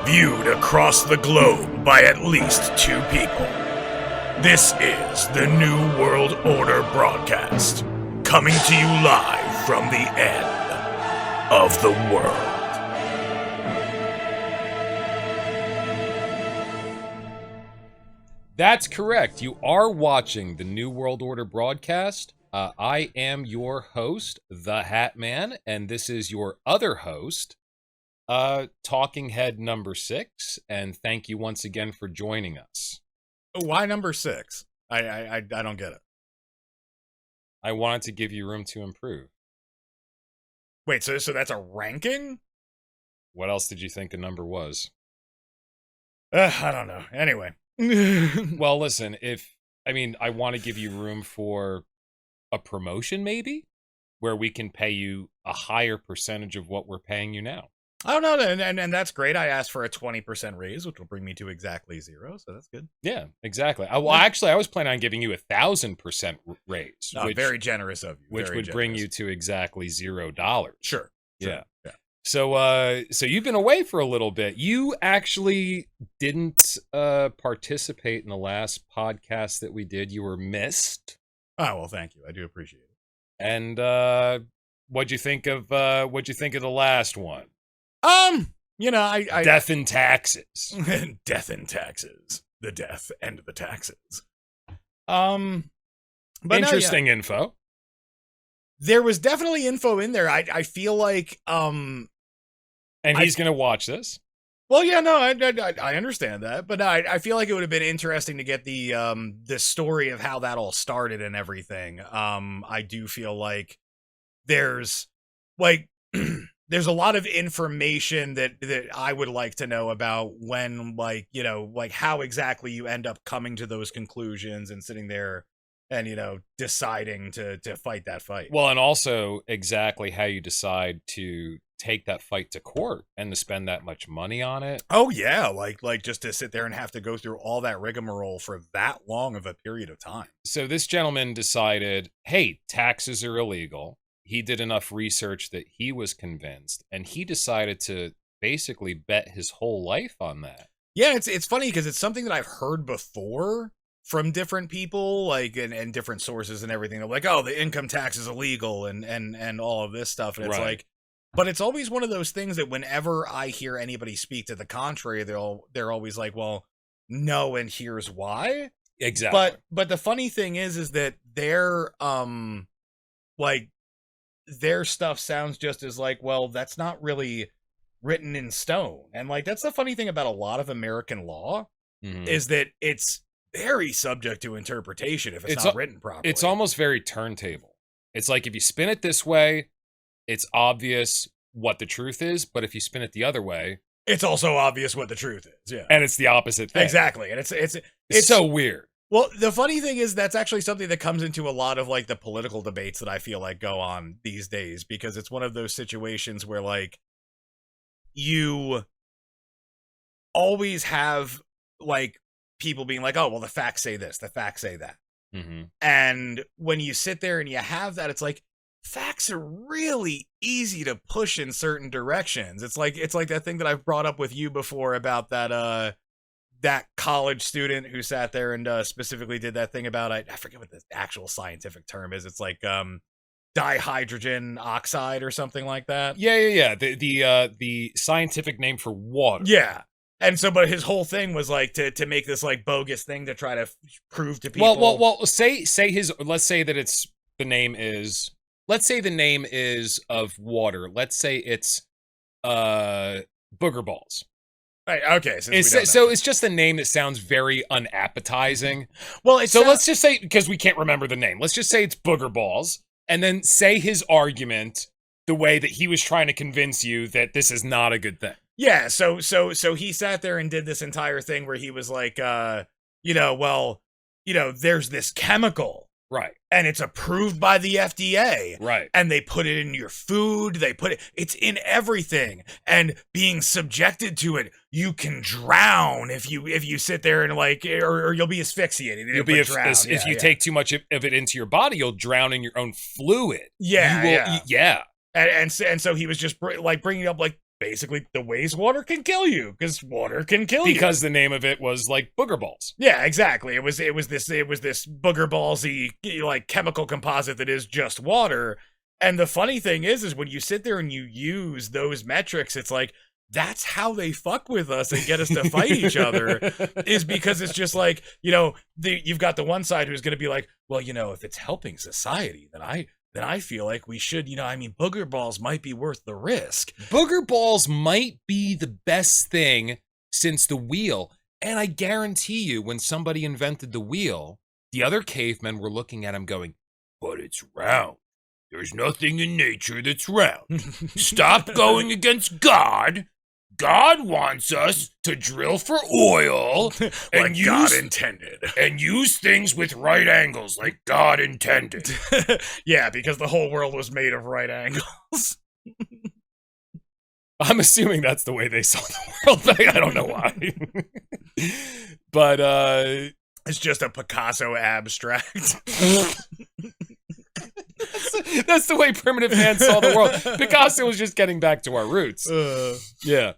viewed across the globe by at least 2 people. This is the New World Order broadcast, coming to you live from the end of the world. That's correct. You are watching the New World Order broadcast. I am your host, the Hat Man, and this is your other host, Talking Head number 6. And thank you once again for joining us. Why number 6? I don't get it. I wanted to give you room to improve. Wait, so that's a ranking? What else did you think a number was? I don't know. Anyway. Well, listen, I want to give you room for a promotion, maybe, where we can pay you a higher percentage of what we're paying you now. Oh, no, and that's great. I asked for a 20% raise, which will bring me to exactly 0, so that's good. Yeah, exactly. I was planning on giving you 1,000% raise. Which, very generous of you. Which would bring you to exactly $0. Sure. Yeah. So you've been away for a little bit. You actually didn't participate in the last podcast that we did. You were missed. Oh, well, thank you. I do appreciate it. And what'd you think of the last one? I Death and taxes. Death and taxes. The death and the taxes. But interesting info. There was definitely info in there. I feel like and he's gonna watch this. Well, yeah, no, I understand that, but I feel like it would have been interesting to get the story of how that all started and everything. I do feel like there's there's a lot of information that I would like to know about when, how exactly you end up coming to those conclusions and sitting there and, deciding to fight that fight. Well, and also exactly how you decide to take that fight to court and to spend that much money on it. Oh, yeah. Like just to sit there and have to go through all that rigmarole for that long of a period of time. So this gentleman decided, hey, taxes are illegal. He did enough research that he was convinced, and he decided to basically bet his whole life on that. Yeah, it's funny because it's something that I've heard before from different people, and different sources and everything. They're like, oh, the income tax is illegal and all of this stuff. And it's right. But it's always one of those things that whenever I hear anybody speak to the contrary, they're always like, well, no, and here's why. Exactly. But the funny thing is that their stuff sounds just as well, that's not really written in stone. And that's the funny thing about a lot of American law, is that it's very subject to interpretation if it's not written properly. It's almost very turntable. It's like if you spin it this way, it's obvious what the truth is, but if you spin it the other way, it's also obvious what the truth is. Yeah. And it's the opposite thing. Exactly. And it's so weird. Well, the funny thing is that's actually something that comes into a lot of the political debates that I feel go on these days, because it's one of those situations where you always have people being like, oh, well, the facts say this, the facts say that. Mm-hmm. And when you sit there and you have that, it's facts are really easy to push in certain directions. It's like that thing that I've brought up with you before about that college student who sat there and specifically did that thing about, I forget what the actual scientific term is. It's dihydrogen oxide or something like that. Yeah. The scientific name for water. Yeah. And so, but his whole thing was to make this bogus thing to try to prove to people. Well, let's say that let's say the name is of water. Let's say it's booger balls. Right, okay. So it's just a name that sounds very unappetizing. Well, let's just say, because we can't remember the name, let's just say it's booger balls, and then say his argument the way that he was trying to convince you that this is not a good thing. Yeah, so he sat there and did this entire thing where he was there's this chemical. Right. And it's approved by the FDA. Right. And they put it in your food. It's in everything. And being subjected to it, you can drown if you sit there and or you'll be asphyxiated. If you take too much of it into your body, you'll drown in your own fluid. Yeah. Yeah. And so he was just bringing up basically the wastewater can kill you because water can kill you. Because the name of it was like booger balls. Yeah, exactly. It was this booger ballsy like chemical composite that is just water. And the funny thing is when you sit there and you use those metrics, it's like, that's how they fuck with us and get us to fight each other, is because it's just like, you've got the one side who's going to be like, well, if it's helping society, then I feel like we should, booger balls might be worth the risk. Booger balls might be the best thing since the wheel. And I guarantee you, when somebody invented the wheel, the other cavemen were looking at him going, but it's round. There's nothing in nature that's round. Stop going against God. God wants us to drill for oil and like God intended. And use things with right angles like God intended. Yeah, because the whole world was made of right angles. I'm assuming that's the way they saw the world. I don't know why. But it's just a Picasso abstract. That's the way primitive man saw the world. Picasso was just getting back to our roots. Yeah.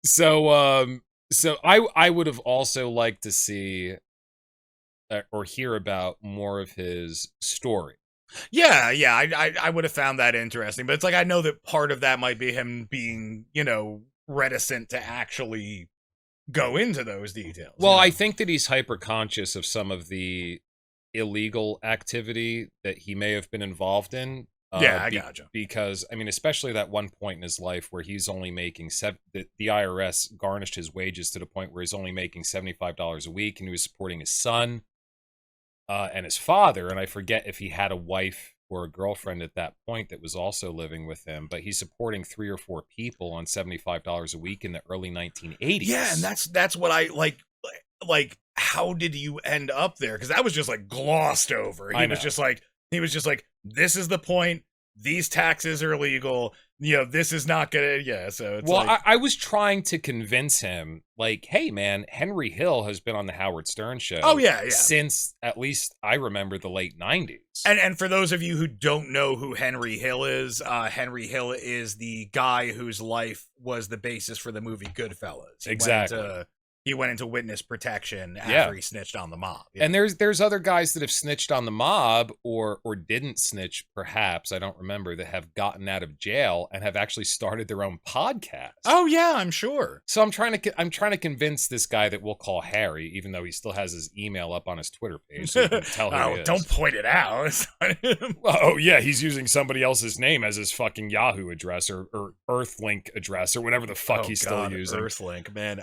So I would have also liked to see or hear about more of his story. Yeah, I would have found that interesting, but it's like I know that part of that might be him being, reticent to actually go into those details. Well, I think that he's hyper conscious of some of the illegal activity that he may have been involved in. Yeah, I gotcha. Because, especially that one point in his life where he's only making the IRS garnished his wages to the point where he's only making $75 a week, and he was supporting his son and his father. And I forget if he had a wife or a girlfriend at that point that was also living with him, but he's supporting 3 or 4 people on $75 a week in the early 1980s. Yeah, and that's what I like, how did you end up there? Because that was just like glossed over. He was just like, this is the point. These taxes are illegal. This is not gonna. Yeah. So it's I was trying to convince him, like, hey man, Henry Hill has been on the Howard Stern show. Oh yeah. Since at least I remember the late 90s. And for those of you who don't know who Henry Hill is the guy whose life was the basis for the movie Goodfellas. Exactly. He went into witness protection after he snitched on the mob. Yeah. And there's other guys that have snitched on the mob or didn't snitch, perhaps, I don't remember, that have gotten out of jail and have actually started their own podcast. Oh yeah, I'm sure. So I'm trying to convince this guy that we'll call Harry, even though he still has his email up on his Twitter page, so you can tell who he is. Don't point it out. Oh yeah, he's using somebody else's name as his fucking Yahoo address or Earthlink address or whatever the fuck he's still using. Earthlink, man.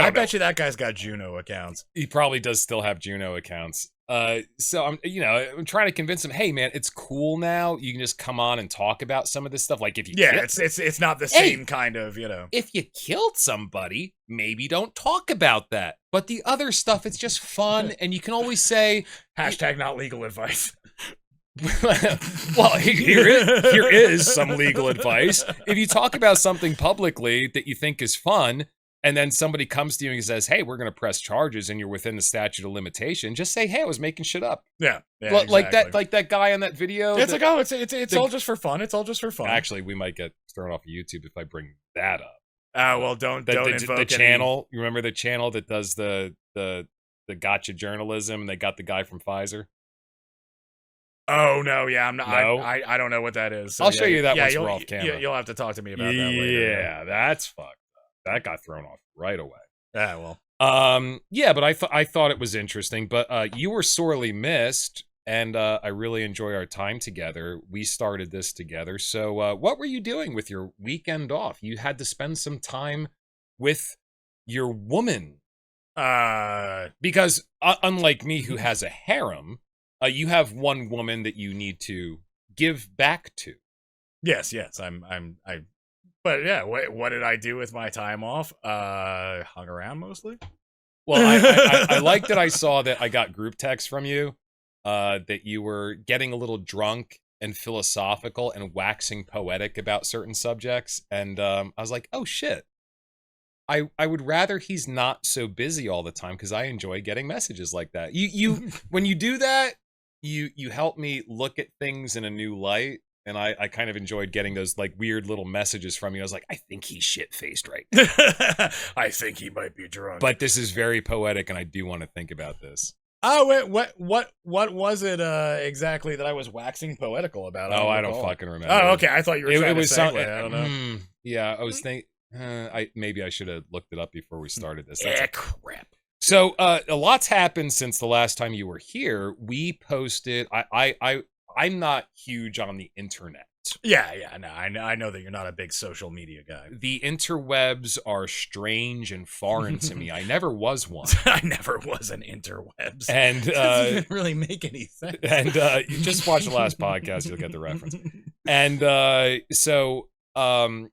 I bet you that guy's got Juno accounts. He probably does still have Juno accounts. So I'm trying to convince him, hey man, it's cool now. You can just come on and talk about some of this stuff. Like if you it's not the same kind of, If you killed somebody, maybe don't talk about that. But the other stuff, it's just fun, and you can always say hashtag not legal advice. Well, here is some legal advice. If you talk about something publicly that you think is fun, and then somebody comes to you and says, hey, we're going to press charges and you're within the statute of limitation, just say, hey, I was making shit up. Yeah, like that guy on that video. It's it's all just for fun. It's all just for fun. Actually, we might get thrown off of YouTube if I bring that up. Well, don't invoke the channel. You remember the channel that does the gotcha journalism, and they got the guy from Pfizer? Oh no, yeah, I'm not. No? I don't know what that is. So I'll show you that once we're off camera. You'll have to talk to me about that later. Yeah, that's fucked. That got thrown off right away. Yeah, well. Yeah, but I thought it was interesting. But you were sorely missed, and I really enjoy our time together. We started this together. So what were you doing with your weekend off? You had to spend some time with your woman. Because unlike me, who has a harem, you have one woman that you need to give back to. Yes. But yeah, what did I do with my time off? Hung around mostly. Well, I like that I saw that I got group texts from you that you were getting a little drunk and philosophical and waxing poetic about certain subjects. And I was like, oh shit. I would rather he's not so busy all the time, because I enjoy getting messages like that. You when you do that, you help me look at things in a new light. and I kind of enjoyed getting those like weird little messages from you. I was like, I think he's shit-faced right now. I think he might be drunk. But this is very poetic, and I do want to think about this. Oh, wait, what was it exactly that I was waxing poetical about? I don't fucking remember. Oh, okay. I thought you were trying to was segue. something. I don't know. Yeah, I was thinking. Maybe I should have looked it up before we started this. Crap. So a lot's happened since the last time you were here. We posted. I'm not huge on the internet. Yeah, no, I know that you're not a big social media guy. The interwebs are strange and foreign to me. I never was one. I never was an interwebs. And doesn't even really make any sense. And you just watch the last podcast, you'll get the reference. And so I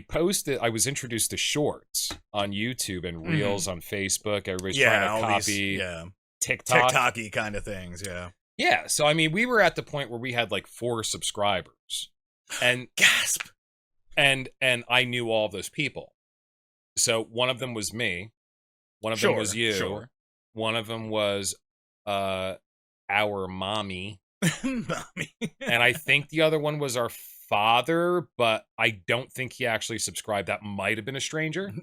posted. I was introduced to shorts on YouTube and reels on Facebook. Everybody's trying to copy TikTok-y kind of things. Yeah, so I mean, we were at the point where we had like 4 subscribers, and gasp, and I knew all those people. So one of them was me, one of them was you, one of them was our mommy, and I think the other one was our father, but I don't think he actually subscribed. That might have been a stranger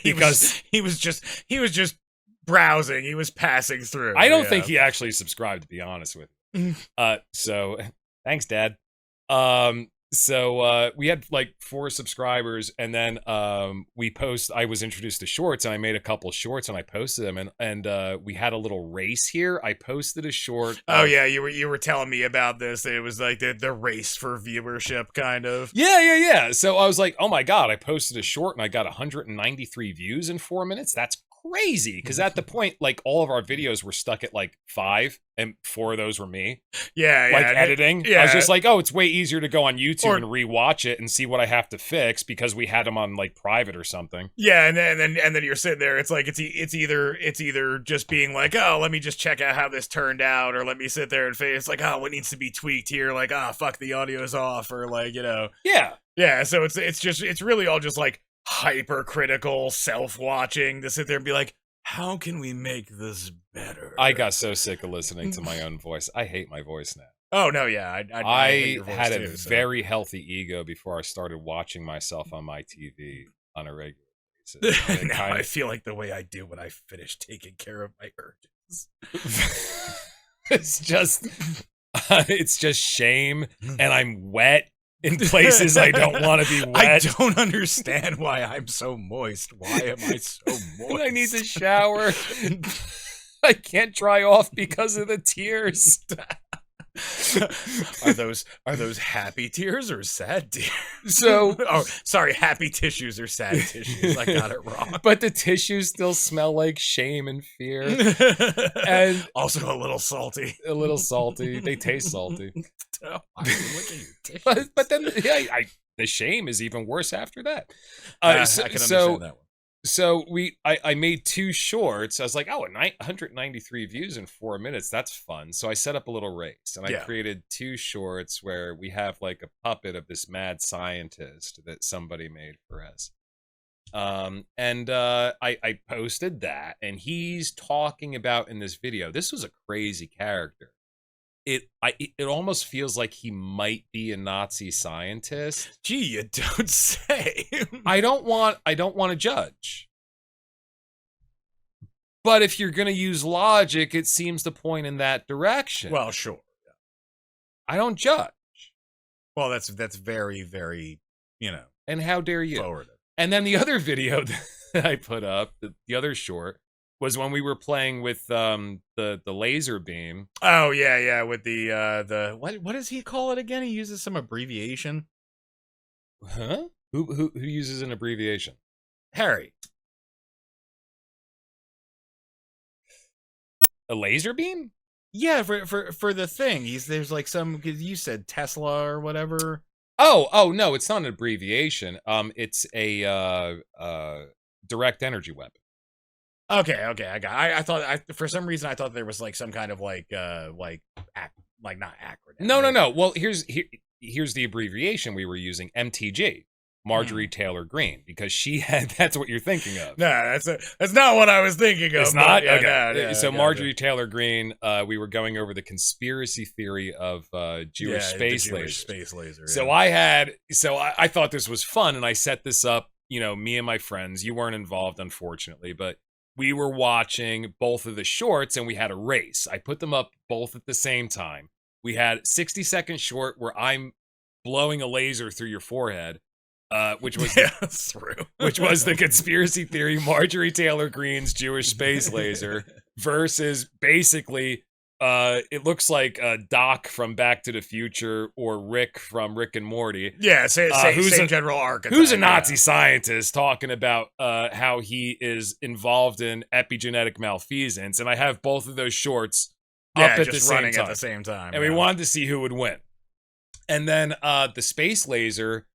because he was just browsing. He was passing through. I don't think he actually subscribed, to be honest with you. So thanks, Dad. So we had like 4 subscribers, and then I was introduced to shorts, and I made a couple shorts and I posted them, and we had a little race here. I posted a short. Oh yeah, you were telling me about this. It was like the race for viewership kind of. Yeah. So I was like, oh my God, I posted a short and I got 193 views in 4 minutes. That's crazy, because at the point, like, all of our videos were stuck at like 5, and 4 of those were me. Yeah, like editing. I was just like, oh, it's way easier to go on YouTube and rewatch it and see what I have to fix, because we had them on like private or something. Yeah, and then you're sitting there. It's like it's either just being like, oh, let me just check out how this turned out, or let me sit there and face like, oh, what needs to be tweaked here, like, oh, fuck, the audio's off, or like, yeah. So it's really all just like hypercritical self-watching to sit there and be like, how can we make this better? I got so sick of listening to my own voice. I hate my voice now. Oh no, yeah, I hate your voice had too, a very healthy ego before I started watching myself on my TV on a regular basis. Now I feel like the way I do when I finish taking care of my urges. It's just shame, and I'm wet in places I don't want to be wet. I don't understand why I'm so moist. Why am I so moist? I need to shower. I can't dry off because of the tears. Are those happy tears or sad tears? So, oh, sorry, happy tissues or sad tissues. I got it wrong. But the tissues still smell like shame and fear, and also a little salty. A little salty. They taste salty. Oh, I mean, look at your tissues. But then, the shame is even worse after that. I can understand that one. So I made 2 shorts. I was like, 193 views in 4 minutes. That's fun. So I set up a little race, and I created 2 shorts where we have like a puppet of this mad scientist that somebody made for us. And I posted that, and he's talking about in this video. This was a crazy character. It almost feels like he might be a Nazi scientist. Gee, you don't say. I don't want to judge. But if you're going to use logic, it seems to point in that direction. Well, sure. Yeah. I don't judge. Well, that's very, very, And how dare you? Forward. And then the other video that I put up, the other short, was when we were playing with the laser beam. Oh yeah, with the what does he call it again? He uses some abbreviation. Huh? Who uses an abbreviation? Harry. A laser beam? Yeah, for the thing. There's like some, because you said Tesla or whatever. Oh no, it's not an abbreviation. It's a direct energy weapon. Okay, I thought for some reason I thought there was like some kind of like not acronym. No. Well, here's the abbreviation we were using, MTG, Marjorie Taylor Greene, because she had, that's what you're thinking of. No, that's not what I was thinking of. It's not? Yeah, Okay. no, So gotcha. Marjorie Taylor Greene, we were going over the conspiracy theory of Jewish space lasers. Space laser. So yeah. I thought this was fun, and I set this up, you know, me and my friends. You weren't involved, unfortunately, but we were watching both of the shorts, and we had a race. I put them up both at the same time. We had 60-second short where I'm blowing a laser through your forehead, which was which was the conspiracy theory Marjorie Taylor Greene's Jewish space laser, versus basically it looks like Doc from Back to the Future or Rick from Rick and Morty. Yeah, same general archetype. Who's a Nazi scientist talking about how he is involved in epigenetic malfeasance, and I have both of those shorts up at the same time. And we wanted to see who would win. And then the space laser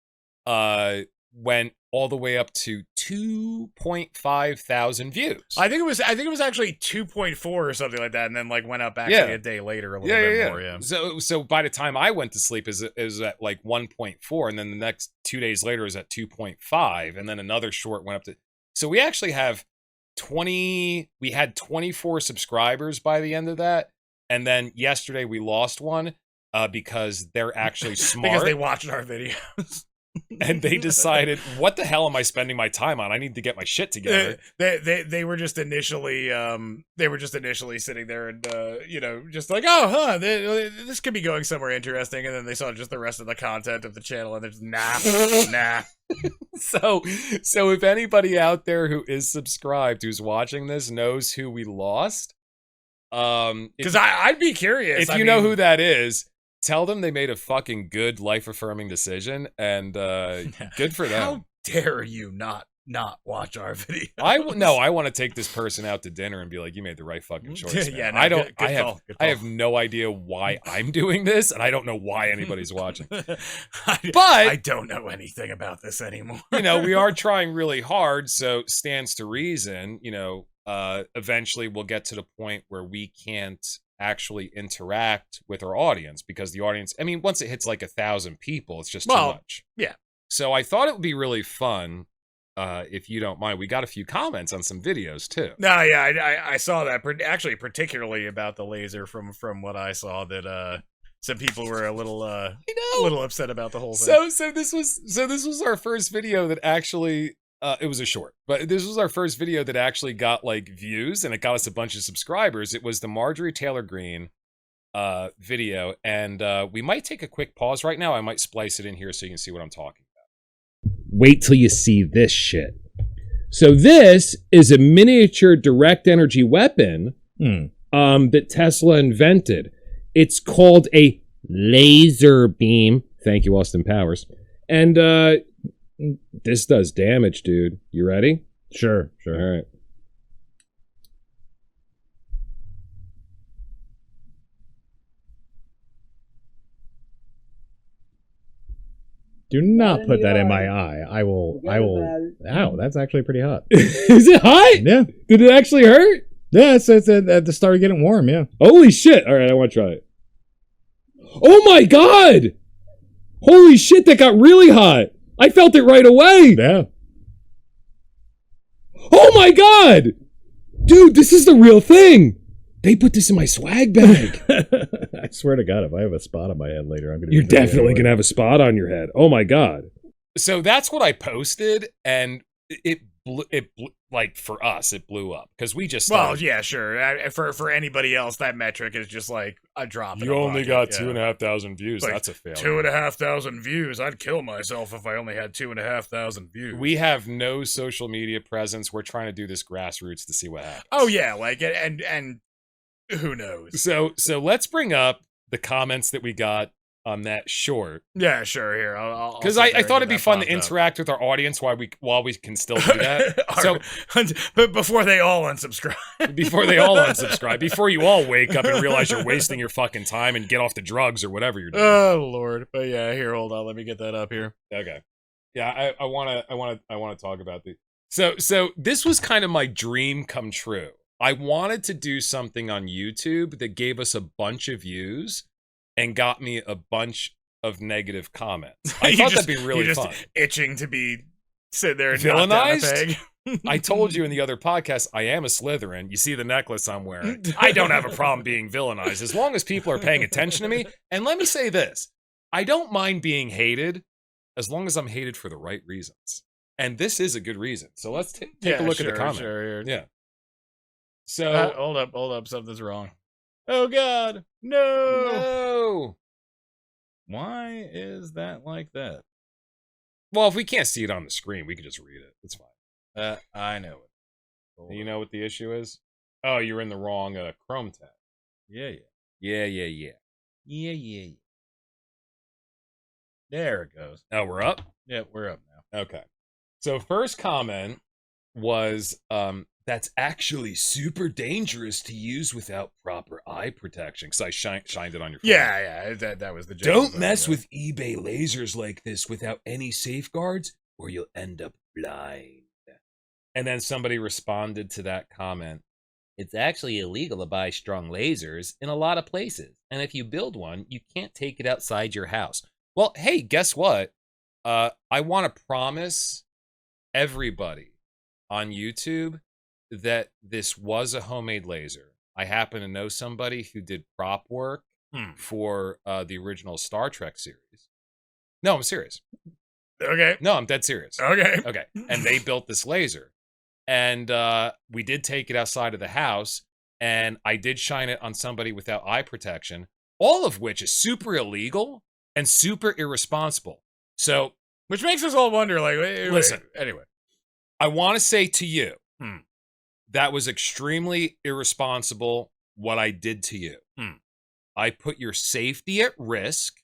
went all the way up to 2.5 thousand views. I think it was actually 2.4 or something like that, and then like went up actually a day later a little bit more. Yeah. So by the time I went to sleep, is at like 1.4, and then the next 2 days later is at 2.5, and then another short went up to. So we actually have 20. We had 24 subscribers by the end of that, and then yesterday we lost one because they're actually smart because they watched our videos. And they decided, what the hell am I spending my time on? I need to get my shit together. They were just initially sitting there and you know, just like, oh, this could be going somewhere interesting, and then they saw just the rest of the content of the channel, and they're just nah. So if anybody out there who is subscribed who's watching this knows who we lost, because I'd be curious. If you know who that is, tell them they made a fucking good life-affirming decision, and good for them. How dare you not watch our video? I want to take this person out to dinner and be like, you made the right fucking choice, man. Yeah, no, I have no idea why I'm doing this, and I don't know why anybody's watching. I don't know anything about this anymore. You know, we are trying really hard, so stands to reason, you know, eventually we'll get to the point where we can't actually interact with our audience, because the audience, I mean, once it hits like 1,000 people, it's just too much. Yeah. So I thought it would be really fun, if you don't mind. We got a few comments on some videos too. No, yeah, I saw that. Actually, particularly about the laser from what I saw, that some people were a little upset about the whole thing. So this was our first video that actually. It was a short, but this was our first video that actually got like views, and it got us a bunch of subscribers. It was the Marjorie Taylor Greene video, and we might take a quick pause right now. I might splice it in here so you can see what I'm talking about. Wait till you see this shit. So this is a miniature direct energy weapon that Tesla invented. It's called a laser beam. Thank you, Austin Powers. And this does damage, dude. You ready? Sure. All right. Do not put that in my eye. I will. Ow, that's actually pretty hot. Is it hot? Yeah. Did it actually hurt? Yeah, it's at the start of getting warm, yeah. Holy shit. All right, I want to try it. Oh my God. Holy shit, that got really hot. I felt it right away. Yeah. Oh my God! Dude, this is the real thing. They put this in my swag bag. I swear to God, if I have a spot on my head later, I'm going to. You're definitely going to have a spot on your head. Oh my God. So that's what I posted, and it like, for us, it blew up because we just started. Well, yeah, sure. For anybody else, that metric is just like a drop. You only got 2,500 views. Like, that's a failure. 2,500 views. I'd kill myself if I only had 2,500 views. We have no social media presence. We're trying to do this grassroots to see what happens. Oh yeah, like and who knows? So let's bring up the comments that we got on that short. Yeah, sure. Here, because I thought it'd be fun to interact with our audience while we can still do that. But before they all unsubscribe. Before you all wake up and realize you're wasting your fucking time and get off the drugs or whatever you're doing. Oh Lord! But yeah, here, hold on. Let me get that up here. Okay. Yeah, I want to talk about the. So this was kind of my dream come true. I wanted to do something on YouTube that gave us a bunch of views and got me a bunch of negative comments. I You thought just- that'd be really you're just fun. itching to be sitting there and knocked down a Villainized? peg. I told you in the other podcast, I am a Slytherin. You see the necklace I'm wearing. I don't have a problem being villainized as long as people are paying attention to me. And let me say this. I don't mind being hated as long as I'm hated for the right reasons. And this is a good reason. So let's take a look at the comment. Sure. Yeah. So Hold up, something's wrong. Oh God, no! no. Why is that like that? Well, if we can't see it on the screen, we can just read it. It's fine. I know it. You know what the issue is? Oh, you're in the wrong Chrome tab. Yeah. There it goes. Oh, we're up? Yeah, we're up now. Okay. So first comment was, that's actually super dangerous to use without proper eye protection. Because I shined it on your phone. Yeah, that was the joke. Don't mess with eBay lasers like this without any safeguards, or you'll end up blind. And then somebody responded to that comment. It's actually illegal to buy strong lasers in a lot of places. And if you build one, you can't take it outside your house. Well, hey, guess what? I want to promise everybody on YouTube that this was a homemade laser. I happen to know somebody who did prop work for the original Star Trek series. No, I'm serious. Okay. No, I'm dead serious. Okay. And they built this laser. And we did take it outside of the house, and I did shine it on somebody without eye protection, all of which is super illegal and super irresponsible. So, which makes us all wonder, like, listen. Anyway, I want to say to you, that was extremely irresponsible what I did to you. I put your safety at risk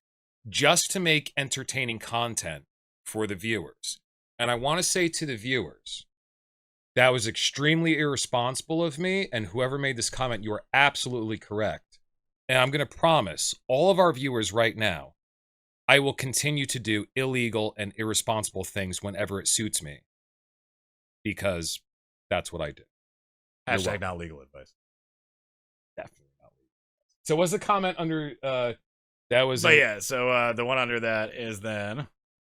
just to make entertaining content for the viewers. And I want to say to the viewers, that was extremely irresponsible of me, and whoever made this comment, you are absolutely correct. And I'm going to promise all of our viewers right now, I will continue to do illegal and irresponsible things whenever it suits me. Because that's what I do. Hashtag not legal advice. Definitely not legal advice. So was the comment under, that was... But yeah, so the one under that is then...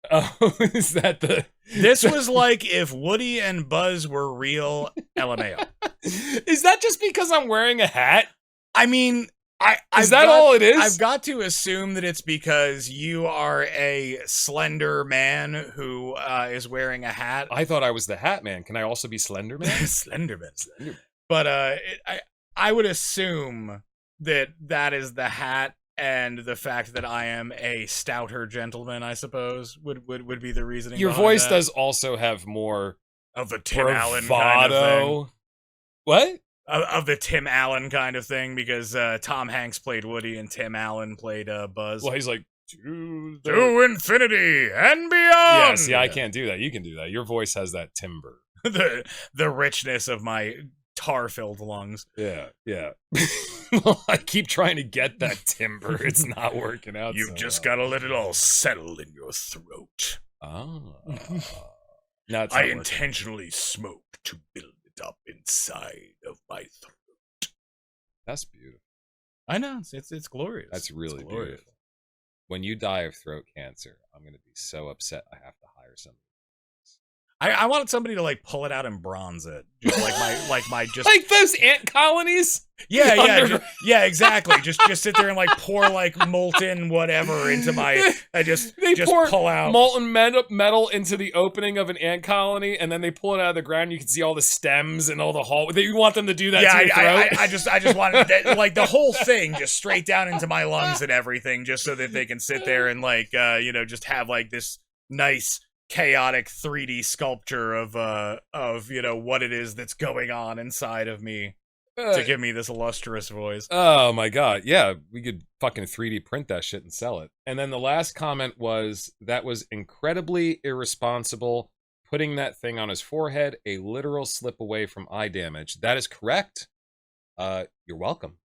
Oh, is that the... This was like if Woody and Buzz were real LMAO. Is that just because I'm wearing a hat? I mean, all it is? I've got to assume that it's because you are a slender man who is wearing a hat. I thought I was the Hat Man. Can I also be Slender Man? Slenderman. But I would assume that is the hat. And the fact that I am a stouter gentleman, I suppose, would be the reasoning. Your behind voice that. does also have more Of the Tim Allen bravado. kind of thing. What? Of the Tim Allen kind of thing, because Tom Hanks played Woody and Tim Allen played Buzz. Well, he's like, to infinity and beyond! Yeah, see, I can't do that. You can do that. Your voice has that timbre. the richness of my tar-filled lungs. Yeah. Well, I keep trying to get that timbre. It's not working out. You've just got to let it all settle in your throat. Oh. No, I intentionally smoke to build it up inside of my throat. That's beautiful. I know, it's glorious. That's really glorious. beautiful. When you die of throat cancer, I'm going to be so upset I have to hire somebody. I wanted somebody to like pull it out and bronze it, just like my just like those ant colonies. Yeah, exactly. Just sit there and like pour like molten whatever into my. Just pour pull out molten metal into the opening of an ant colony, and then they pull it out of the ground. You can see all the stems and all the hole. You want them to do that to your throat? I just wanted that, like the whole thing just straight down into my lungs and everything, just so that they can sit there and like just have like this nice chaotic 3D sculpture of what it is that's going on inside of me to give me this illustrious voice. Oh my god, yeah, we could fucking 3D print that shit and sell it. And then the last comment was, that was incredibly irresponsible, putting that thing on his forehead, a literal slip away from eye damage. That is correct. You're welcome.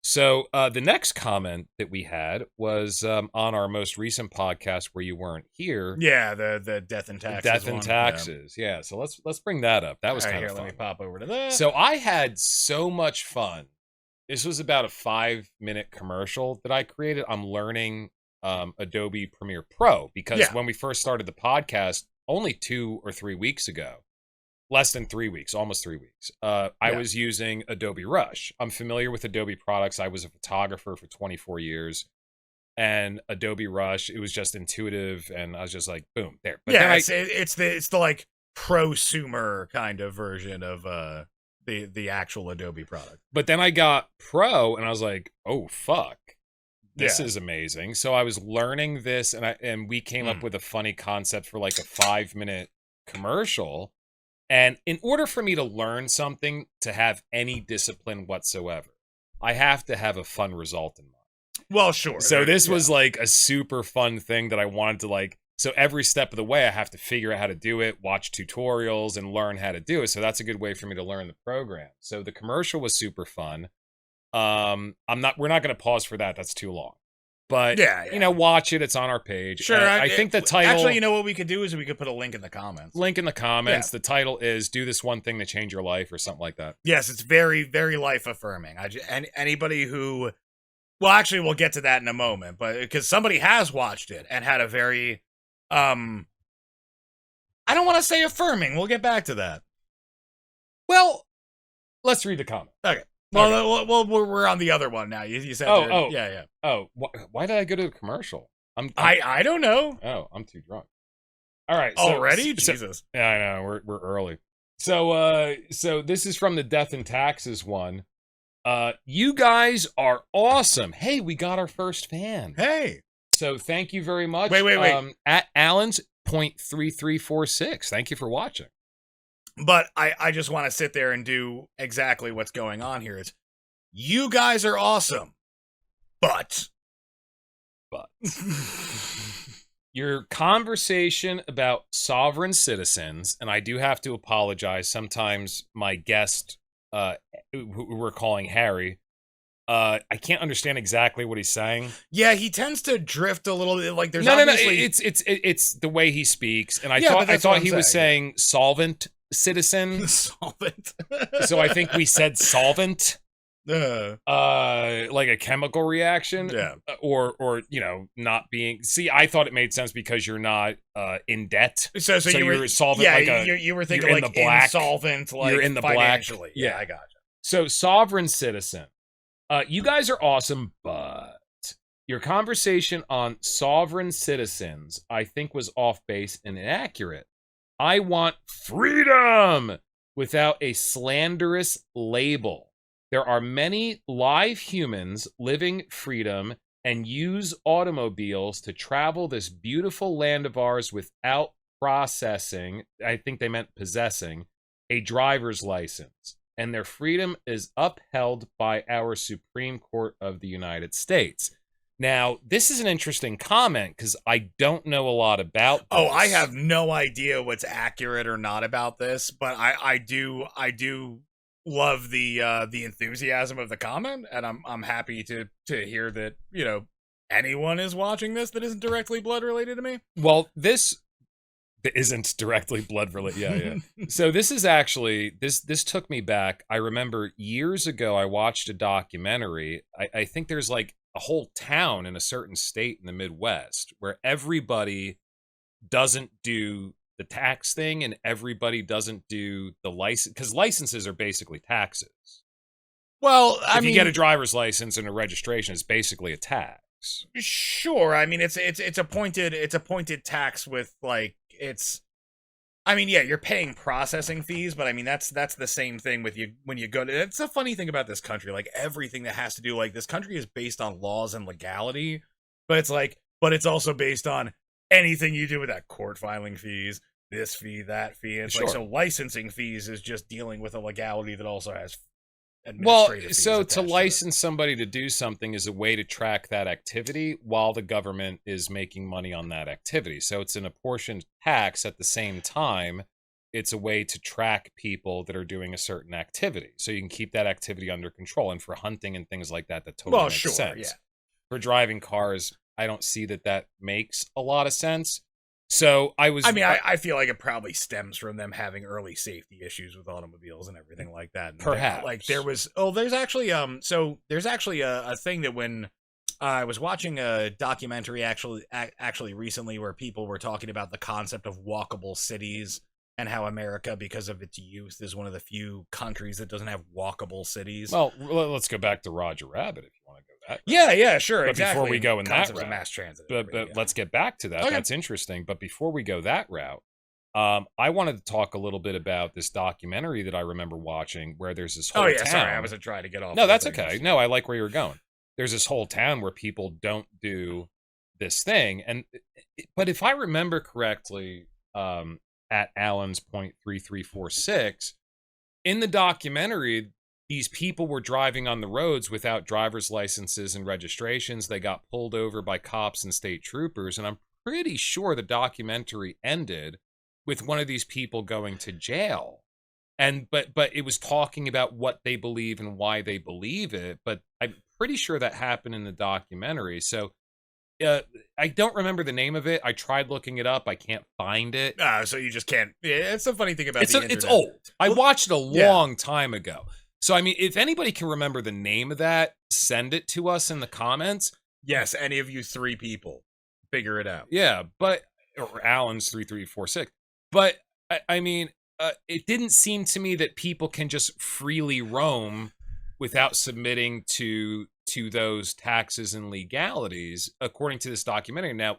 So the next comment that we had was on our most recent podcast where you weren't here. Yeah, the death and taxes. Death and taxes. Yeah. So let's bring that up. That was kind of fun. Let me pop over to that. So I had so much fun. This was about a 5-minute commercial that I created. I'm learning Adobe Premiere Pro, because Yeah. when we first started the podcast, only 2 or 3 weeks ago, less than 3 weeks, almost 3 weeks, I was using Adobe Rush. I'm familiar with Adobe products. I was a photographer for 24 years. And Adobe Rush, it was just intuitive, and I was just like, boom, there. But yeah, then it's the like prosumer kind of version of the actual Adobe product. But then I got Pro, and I was like, oh fuck, this Yeah. is amazing. So I was learning this, and we came up with a funny concept for like a 5-minute commercial. And in order for me to learn something, to have any discipline whatsoever, I have to have a fun result in mind. Well, sure. So this was like a super fun thing that I wanted to like. So every step of the way, I have to figure out how to do it, watch tutorials, and learn how to do it. So that's a good way for me to learn the program. So the commercial was super fun. We're not going to pause for that. That's too long. But you know, watch it. It's on our page. Sure. I think the title. Actually, you know what we could do is we could put a link in the comments. Link in the comments. The title is "Do This One Thing to Change Your Life" or something like that. Yes, it's very, very life affirming. Anybody who, well, actually, we'll get to that in a moment, but because somebody has watched it and had a very, I don't want to say affirming. We'll get back to that. Well, let's read the comment. Okay. Well, we're on the other one now. You said, yeah. Oh, why did I go to the commercial? I don't know. Oh, I'm too drunk. All right, already, Jesus. Yeah, I know we're early. So this is from the Death and Taxes one. You guys are awesome. Hey, we got our first fan. Hey. So thank you very much. Wait. At Allen's .3346. Thank you for watching. But I just want to sit there and do exactly what's going on here. It's, you guys are awesome, but your conversation about sovereign citizens, and I do have to apologize. Sometimes my guest, who we're calling Harry, I can't understand exactly what he's saying. Yeah, he tends to drift a little bit. Like there's no. obviously... It's the way he speaks, and I Yeah, thought he was saying solvent citizen. Solvent. So I think we said solvent. Like a chemical reaction. Yeah. Or you know, not being. See, I thought it made sense because you're not in debt. So you were solvent. Yeah, like you were thinking like in the black, insolvent. Like you're in the financially. Black. Yeah, I gotcha. So sovereign citizen. You guys are awesome, but your conversation on sovereign citizens, I think, was off base and inaccurate. I want freedom without a slanderous label. There are many live humans living freedom and use automobiles to travel this beautiful land of ours without processing, I think they meant possessing, a driver's license. And their freedom is upheld by our Supreme Court of the United States. Now, this is an interesting comment because I don't know a lot about this. Oh, I have no idea what's accurate or not about this, but I do love the enthusiasm of the comment, and I'm happy to hear that, you know, anyone is watching this that isn't directly blood related to me. Well, this isn't directly blood related. Yeah. So this is actually this took me back. I remember years ago I watched a documentary. I think there's like a whole town in a certain state in the Midwest where everybody doesn't do the tax thing and everybody doesn't do the license, because licenses are basically taxes. Well, if you get a driver's license and a registration, it's basically a tax. Sure. I mean, it's a pointed tax with like I mean, yeah, you're paying processing fees, but I mean that's the same thing with you when you go to. It's a funny thing about this country, like everything that has to do, like this country is based on laws and legality, but it's also based on anything you do with that court filing fees, this fee, that fee. It's like, so licensing fees is just dealing with a legality that also has administrative fees. So to license somebody to do something is a way to track that activity while the government is making money on that activity. So it's an apportioned tax. At the same time, it's a way to track people that are doing a certain activity. So you can keep that activity under control. And for hunting and things like that, that totally makes sense. Yeah. For driving cars, I don't see that makes a lot of sense. So I feel like it probably stems from them having early safety issues with automobiles and everything like that. And perhaps. Like there's actually a thing that when I was watching a documentary actually recently where people were talking about the concept of walkable cities and how America, because of its youth, is one of the few countries that doesn't have walkable cities. Well, let's go back to Roger Rabbit if you want to go that route. Yeah, sure, But exactly. before we go in that Concepts of route, mass transit. but let's get back to that. Okay. That's interesting. But before we go that route, I wanted to talk a little bit about this documentary that I remember watching where there's this whole town. Sorry, I wasn't trying to get off. No, that's okay. No, I like where you're going. There's this whole town where people don't do this thing. But if I remember correctly, at Allen's point 3346, in the documentary, these people were driving on the roads without driver's licenses and registrations. They got pulled over by cops and state troopers. And I'm pretty sure the documentary ended with one of these people going to jail. But it was talking about what they believe and why they believe it. But I'm pretty sure that happened in the documentary. So I don't remember the name of it. I tried looking it up. I can't find it. So you just can't. Yeah, it's the funny thing about it's the internet. It's old. I watched it a long time ago. So, I mean, if anybody can remember the name of that, send it to us in the comments. Yes, any of you 3 people, figure it out. Yeah, or Allen's 3346. But, I mean, it didn't seem to me that people can just freely roam without submitting to those taxes and legalities, according to this documentary. Now,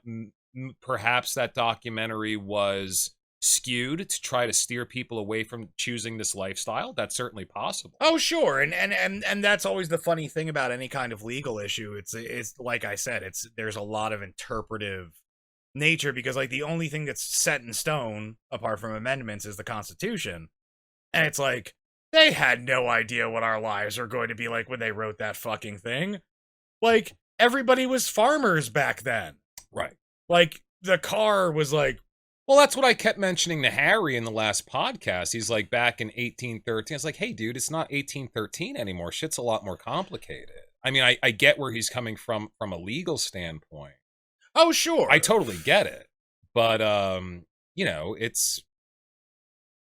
perhaps that documentary was skewed to try to steer people away from choosing this lifestyle. That's certainly possible. Oh, sure, and that's always the funny thing about any kind of legal issue. It's like I said, there's a lot of interpretive nature, because like the only thing that's set in stone apart from amendments is the Constitution, and it's like they had no idea what our lives are going to be like when they wrote that fucking thing. Like, everybody was farmers back then, right? Like, the car was like, well, that's what I kept mentioning to Harry in the last podcast. He's like, back in 1813. I was like, hey, dude, it's not 1813 anymore. Shit's a lot more complicated. I mean, I get where he's coming from a legal standpoint. Oh, sure. I totally get it. But, you know, it's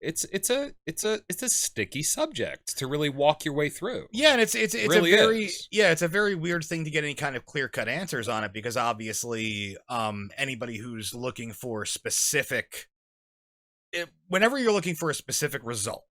a sticky subject to really walk your way through. Yeah, and it's really it's a very weird thing to get any kind of clear-cut answers on it, because obviously anybody who's looking for whenever you're looking for a specific result,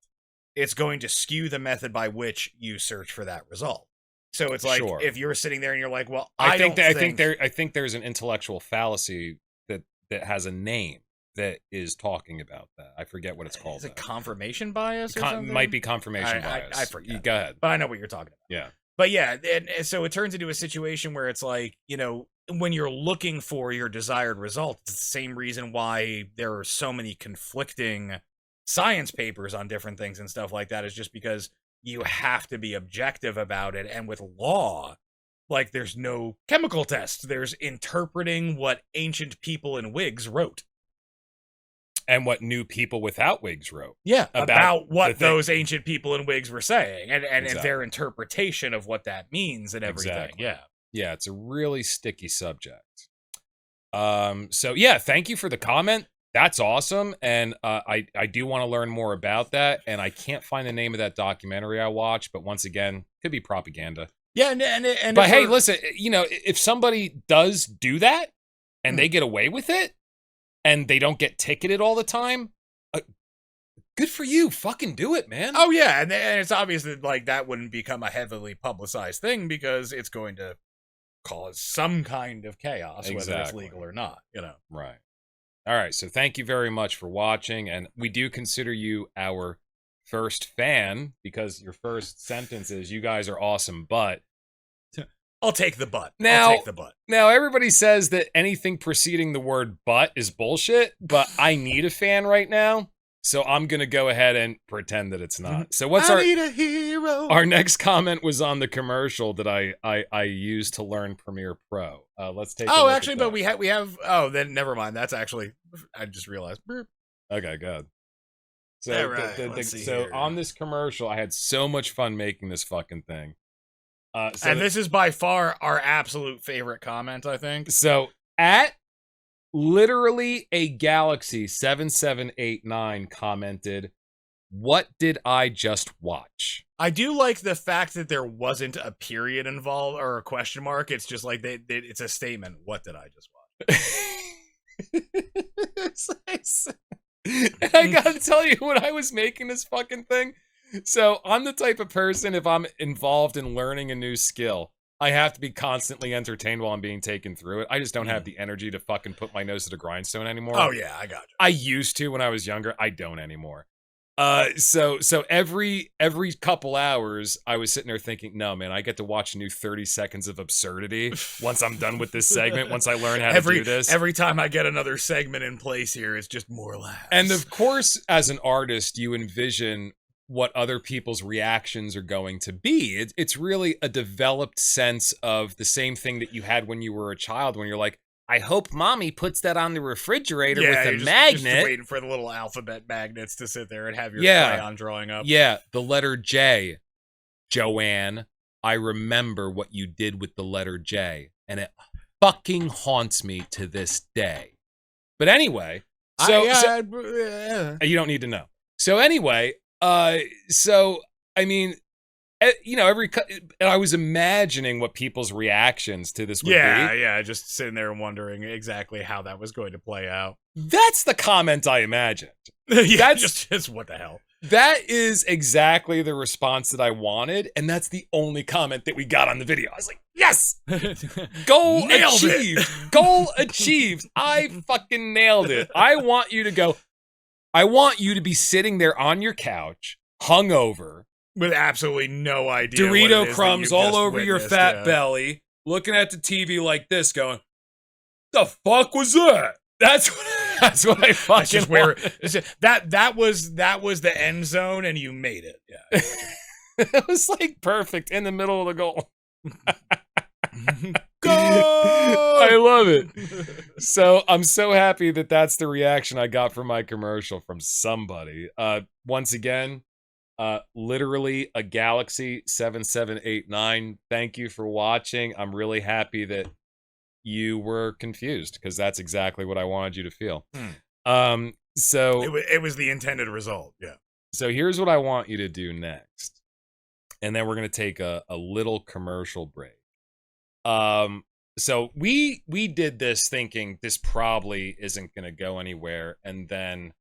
it's going to skew the method by which you search for that result. So it's like, if you're sitting there and you're like, well, I think there's an intellectual fallacy that has a name that is talking about that. I forget what it's called. Is it confirmation bias or something? Might be confirmation bias. I forget. Go ahead. But I know what you're talking about. Yeah. But yeah, and so it turns into a situation where it's like, you know, when you're looking for your desired result, it's the same reason why there are so many conflicting science papers on different things and stuff like that, is just because you have to be objective about it. And with law, like, there's no chemical test. There's interpreting what ancient people in wigs wrote. And what new people without wigs wrote. Yeah, about what those ancient people in wigs were saying, and exactly. their interpretation of what that means and everything. Exactly. Yeah. Yeah, it's a really sticky subject. So yeah, thank you for the comment. That's awesome. And I do want to learn more about that. And I can't find the name of that documentary I watched, but once again, could be propaganda. Yeah, and but hey, listen, you know, if somebody does do that and they get away with it, and they don't get ticketed all the time, good for you. Fucking do it, man. Oh, yeah. And it's obvious that, like, that wouldn't become a heavily publicized thing, because it's going to cause some kind of chaos, whether it's legal or not, you know. Right. All right. So thank you very much for watching. And we do consider you our first fan, because your first sentence is, you guys are awesome, but... I'll take the butt. Now, I'll take the butt. Now, everybody says that anything preceding the word but is bullshit, but I need a fan right now, so I'm going to go ahead and pretend that it's not. So what's I need a hero. Our next comment was on the commercial that I used to learn Premiere Pro. Let's take a look actually, at but that. we have then never mind. That's actually, I just realized. Okay, good. So, right, on this commercial, I had so much fun making this fucking thing. And this is by far our absolute favorite comment, I think. So at literally a Galaxy 7789 commented, "What did I just watch?" I do like the fact that there wasn't a period involved or a question mark. It's just like it's a statement. What did I just watch? I gotta tell you, when I was making this fucking thing, so I'm the type of person, if I'm involved in learning a new skill, I have to be constantly entertained while I'm being taken through it. I just don't have the energy to fucking put my nose to the grindstone anymore. Oh yeah, I got you. I used to when I was younger. I don't anymore. So every couple hours, I was sitting there thinking, no, man, I get to watch a new 30 seconds of absurdity once I'm done with this segment, once I learn how to do this. Every time I get another segment in place here, it's just more laughs. And of course, as an artist, you envision what other people's reactions are going to be. It's really a developed sense of the same thing that you had when you were a child, when you're like, I hope mommy puts that on the refrigerator with a magnet. Just waiting for the little alphabet magnets to sit there and have your crayon drawing up. Yeah, the letter J. Joanne, I remember what you did with the letter J, and it fucking haunts me to this day. But anyway, you don't need to know. So anyway, I mean, you know, I was imagining what people's reactions to this would be. Yeah, just sitting there and wondering exactly how that was going to play out. That's the comment I imagined. That's just what the hell. That is exactly the response that I wanted, and that's the only comment that we got on the video. I was like, yes! Goal achieved! Goal achieved! I fucking nailed it. I want you to be sitting there on your couch, hungover, with absolutely no idea. Dorito crumbs all over your fat belly, looking at the TV like this, going, "The fuck was that?" That's what I fucking wanted. That was the end zone, and you made it. Yeah, it was like perfect in the middle of the goal. Go! I love it. So I'm so happy that that's the reaction I got from my commercial from somebody. Once again. Literally a Galaxy 7789. Thank you for watching. I'm really happy that you were confused, because that's exactly what I wanted you to feel. So it was the intended result. Yeah. So here's what I want you to do next, and then we're gonna take a little commercial break. So we did this thinking this probably isn't gonna go anywhere, and then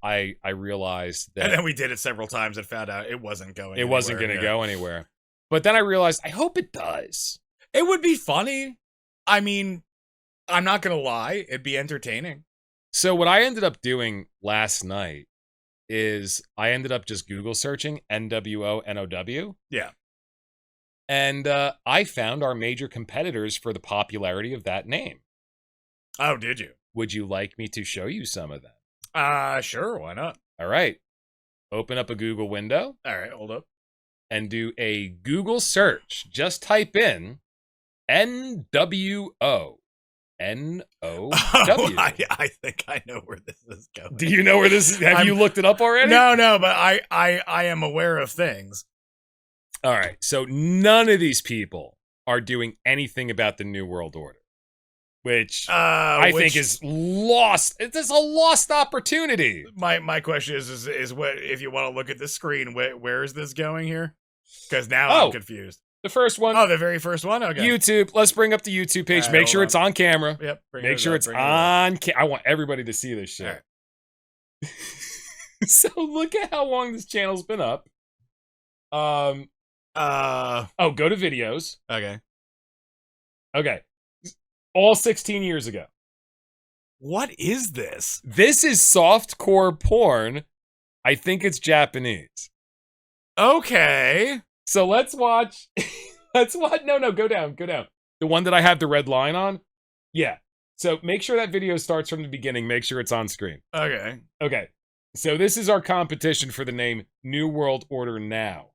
I realized that... And then we did it several times and found out it wasn't going anywhere. It wasn't going to go anywhere. But then I realized, I hope it does. It would be funny. I mean, I'm not going to lie. It'd be entertaining. So what I ended up doing last night is I ended up just Google searching NWONOW. Yeah. And I found our major competitors for the popularity of that name. Oh, did you? Would you like me to show you some of them? Sure, why not? All right. Open up a Google window. All right, hold up. And do a Google search. Just type in NWO. NOW. Oh, I think I know where this is going. Do you know where this is? Have you looked it up already? No, but I am aware of things. All right. So none of these people are doing anything about the New World Order. Which I think is lost. It's a lost opportunity. My question is what, if you want to look at the screen, where is this going here? Because now I'm confused. The first one. Oh, the very first one? Okay. YouTube. Let's bring up the YouTube page. Make sure it's on camera. Yep. Make sure it's on camera. I want everybody to see this shit. Right. So look at how long this channel's been up. Go to videos. Okay. All 16 years ago. What is this? This is softcore porn. I think it's Japanese. Okay. So let's watch. No, go down. The one that I have the red line on? Yeah. So make sure that video starts from the beginning. Make sure it's on screen. Okay. So this is our competition for the name New World Order Now.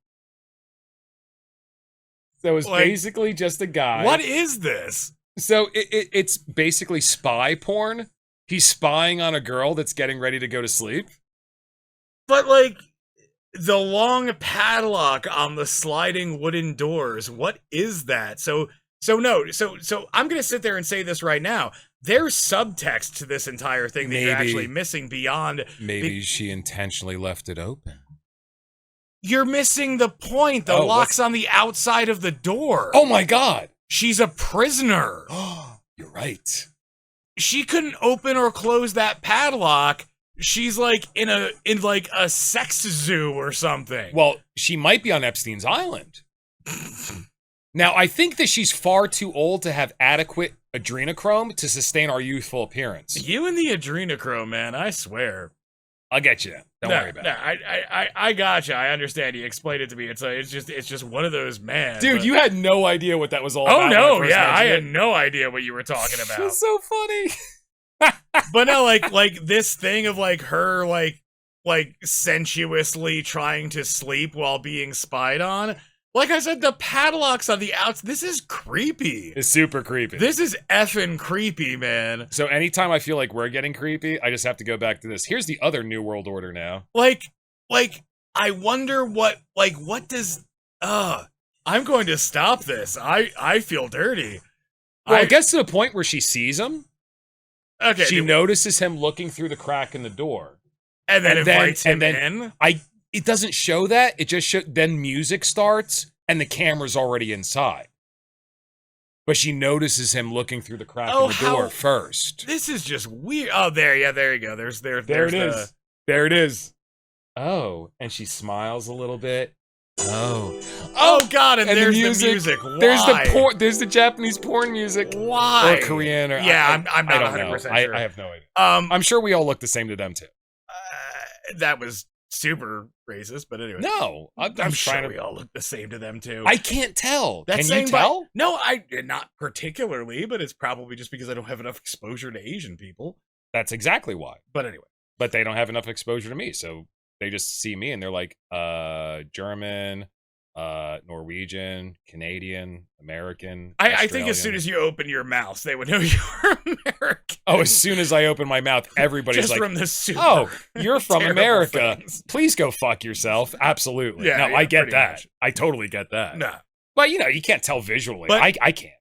So it's basically just a guy. What is this? So it's basically spy porn. He's spying on a girl that's getting ready to go to sleep. But like the long padlock on the sliding wooden doors, what is that? So I'm gonna sit there and say this right now. There's subtext to this entire thing that you're actually missing beyond. Maybe she intentionally left it open. You're missing the point. The lock's on the outside of the door. Oh my God. She's a prisoner. You're right. She couldn't open or close that padlock. She's like in like a sex zoo or something. Well, she might be on Epstein's Island. Now, I think that she's far too old to have adequate adrenochrome to sustain our youthful appearance. You and the adrenochrome, man, I swear. I'll get you. Don't worry about it. I gotcha. I understand. You explained it to me. It's just one of those, man. Dude, you had no idea what that was all about. Oh no, yeah, I had no idea what you were talking about. It's so funny. But no, like this thing of like her like sensuously trying to sleep while being spied on. Like I said, the padlocks on the outs. This is creepy. It's super creepy. This is effing creepy, man. So anytime I feel like we're getting creepy, I just have to go back to this. Here's the other New World Order now. Like I wonder what does I'm going to stop this. I feel dirty. Well, it gets to the point where she sees him. Okay. She notices him looking through the crack in the door. And then invites him in. It doesn't show that. It just then music starts and the camera's already inside. But she notices him looking through the crack in the door first. This is just weird. Oh, there you go. There it is. There it is. Oh, and she smiles a little bit. Oh God! And there's the music. Why? There's the Japanese porn music. Why? Or Korean? Or yeah, I'm not 100% sure. I have no idea. I'm sure we all look the same to them too. That was super racist, but anyway. No, I'm sure we all look the same to them too. I can't tell. Can you tell? No, not particularly, but it's probably just because I don't have enough exposure to Asian people. That's exactly why. But anyway. But they don't have enough exposure to me, so they just see me and they're like, German, Norwegian, Canadian, American. I think as soon as you open your mouth, they would know you're American. Oh, as soon as I open my mouth, everybody's just like, from the super oh, you're from America. Things. Please go fuck yourself. Absolutely. Yeah, no, I get that. Much. I totally get that. No. But, you can't tell visually. But, I can't.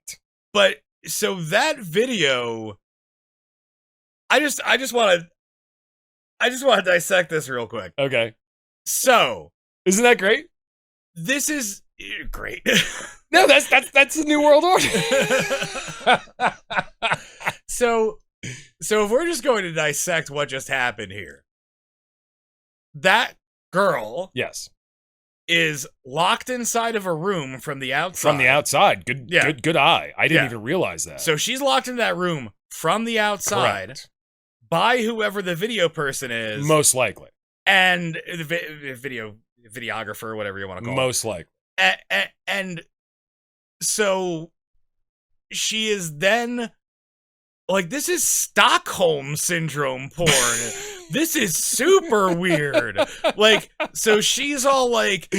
But, so that video, I just want to dissect this real quick. Okay. So. Isn't that great? This is great. No, that's the New World Order. So if we're just going to dissect what just happened here, that girl, yes, is locked inside of a room from the outside. From the outside, good eye. I didn't even realize that. So she's locked in that room from the outside. Correct. By whoever the video person is, most likely, and the videographer, whatever you want to call most likely. And so she is then like, this is Stockholm syndrome porn. This is super weird. Like, so she's all like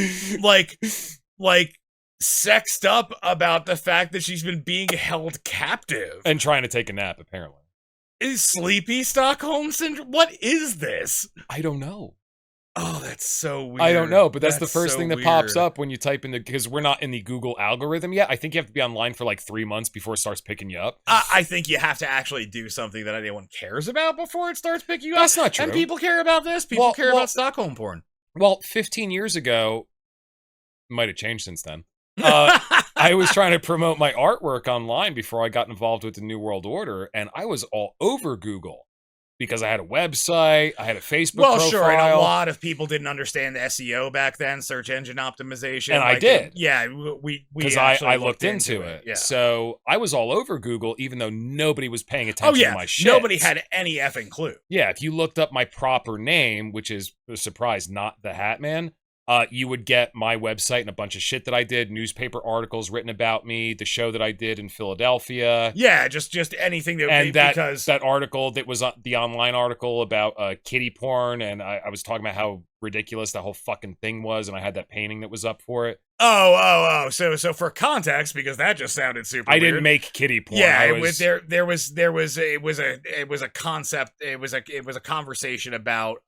sexed up about the fact that she's been being held captive and trying to take a nap, apparently. Is sleepy Stockholm syndrome? What is this? I don't know. Oh, that's so weird. I don't know, but that's the first so thing that pops up when you type into, because we're not in the Google algorithm yet. I think you have to be online for like 3 months before it starts picking you up. I think you have to actually do something that anyone cares about before it starts picking you up. That's not true. And people care about this. People care about Stockholm porn. Well, 15 years ago, might have changed since then. I was trying to promote my artwork online before I got involved with the New World Order, and I was all over Google. Because I had a website, I had a Facebook profile. Sure, and a lot of people didn't understand SEO back then, search engine optimization. And I did. Yeah, we because I looked into it. Yeah. So I was all over Google, even though nobody was paying attention to my shit. Nobody had any effing clue. Yeah, if you looked up my proper name, which is a surprise, not the Hat Man, you would get my website and a bunch of shit that I did, newspaper articles written about me, the show that I did in Philadelphia. Yeah, just anything that and because that article that was the online article about kitty porn, and I was talking about how ridiculous that whole fucking thing was, and I had that painting that was up for it. Oh. So for context, because that just sounded super weird. I didn't make kitty porn. Yeah, it was a concept. It was a conversation about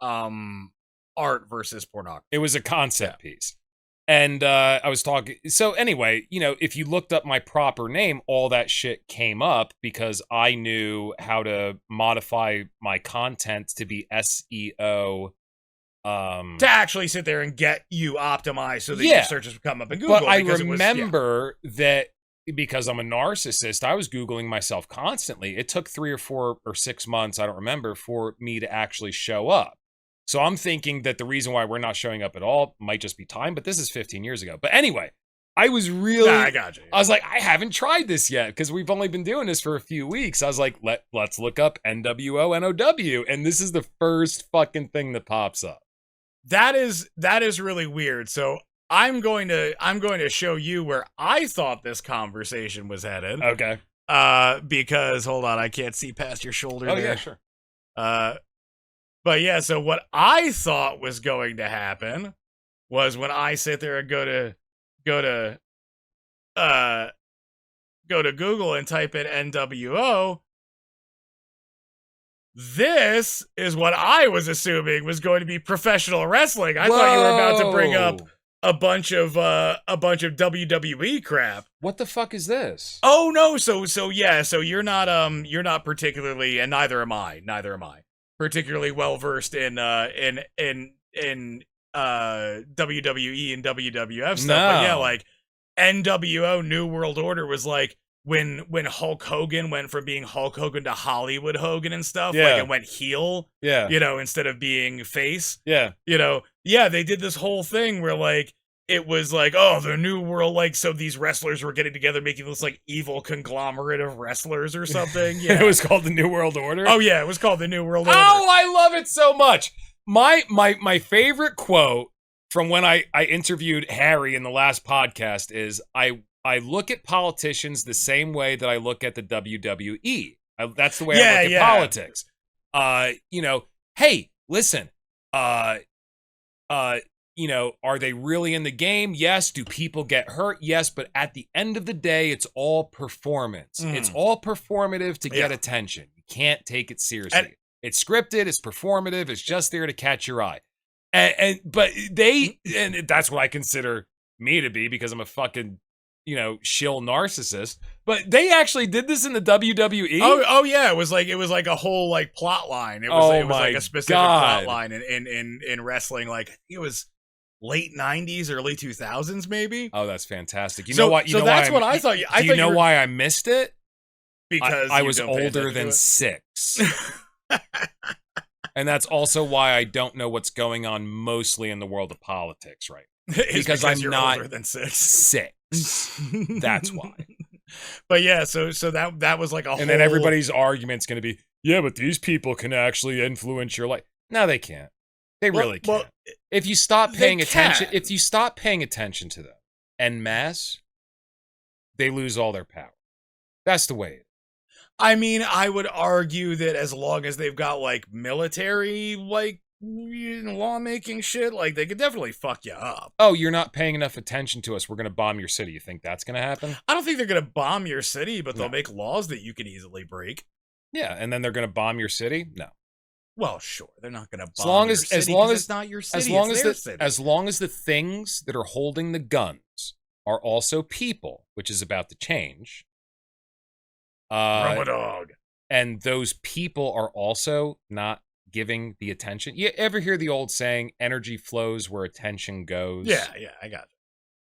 art versus pornography. It was a concept piece. And I was talking. So anyway, if you looked up my proper name, all that shit came up because I knew how to modify my content to be SEO To actually sit there and get you optimized so that your searches would come up in Google. But I remember that because I'm a narcissist, I was Googling myself constantly. It took 3 or 4 or 6 months, I don't remember, for me to actually show up. So I'm thinking that the reason why we're not showing up at all might just be time, but this is 15 years ago. But anyway, I was really, I got you. I was like, I haven't tried this yet because we've only been doing this for a few weeks. I was like, let's look up NWONOW. And this is the first fucking thing that pops up. That is really weird. So I'm going to show you where I thought this conversation was headed. Okay. Because hold on, I can't see past your shoulder. Oh there. yeah, sure. But yeah, so what I thought was going to happen was when I sit there and go to Google and type in NWO, this is what I was assuming was going to be professional wrestling. I thought you were about to bring up a bunch of WWE crap. What the fuck is this? Oh no, so yeah, so you're not particularly, and neither am I, particularly well versed in WWE and WWF stuff. No. But yeah, like NWO New World Order was like when Hulk Hogan went from being Hulk Hogan to Hollywood Hogan and stuff. Yeah. Like it went heel. Yeah. You know, instead of being face. Yeah. You know, yeah, they did this whole thing where like it was like, oh, the new world, like, so these wrestlers were getting together, making this like evil conglomerate of wrestlers or something. Yeah. It was called the New World Order. Oh yeah, it was called the New World Order. Oh, I love it so much. My favorite quote from when I interviewed Harry in the last podcast is I look at politicians the same way that I look at the WWE. That's the way I look at politics. You know, hey, listen, you know, are they really in the game? Yes. Do people get hurt? Yes. But at the end of the day, it's all performance. It's all performative to get attention. You can't take it seriously. It's scripted. It's performative. It's just there to catch your eye. But that's what I consider me to be because I'm a fucking, you know, shill narcissist. But they actually did this in the WWE. Oh yeah, it was like a whole like plot line. It was like a specific plot line in wrestling. Like it was late 90s, early 2000s, maybe. Oh, that's fantastic. You know what? So that's what I thought. Do you know why I missed it? Because I was older than 6. And that's also why I don't know what's going on mostly in the world of politics right now. Because I'm not older than 6. That's why. But yeah, so that was like a whole... And then everybody's argument's going to be, yeah, but these people can actually influence your life. No, they can't. They really can't. Well, if you stop paying attention, to them en masse, they lose all their power. That's the way it is. I mean, I would argue that as long as they've got like military, like lawmaking shit, like they could definitely fuck you up. Oh, you're not paying enough attention to us. We're going to bomb your city. You think that's going to happen? I don't think they're going to bomb your city, but they'll make laws that you can easily break. Yeah, and then they're going to bomb your city? No. Well, sure, they're not going to bomb your city because it's not your city, it's their city. As long as the things that are holding the guns are also people, which is about to change. Dog. And those people are also not giving the attention. You ever hear the old saying, energy flows where attention goes? Yeah, I got it.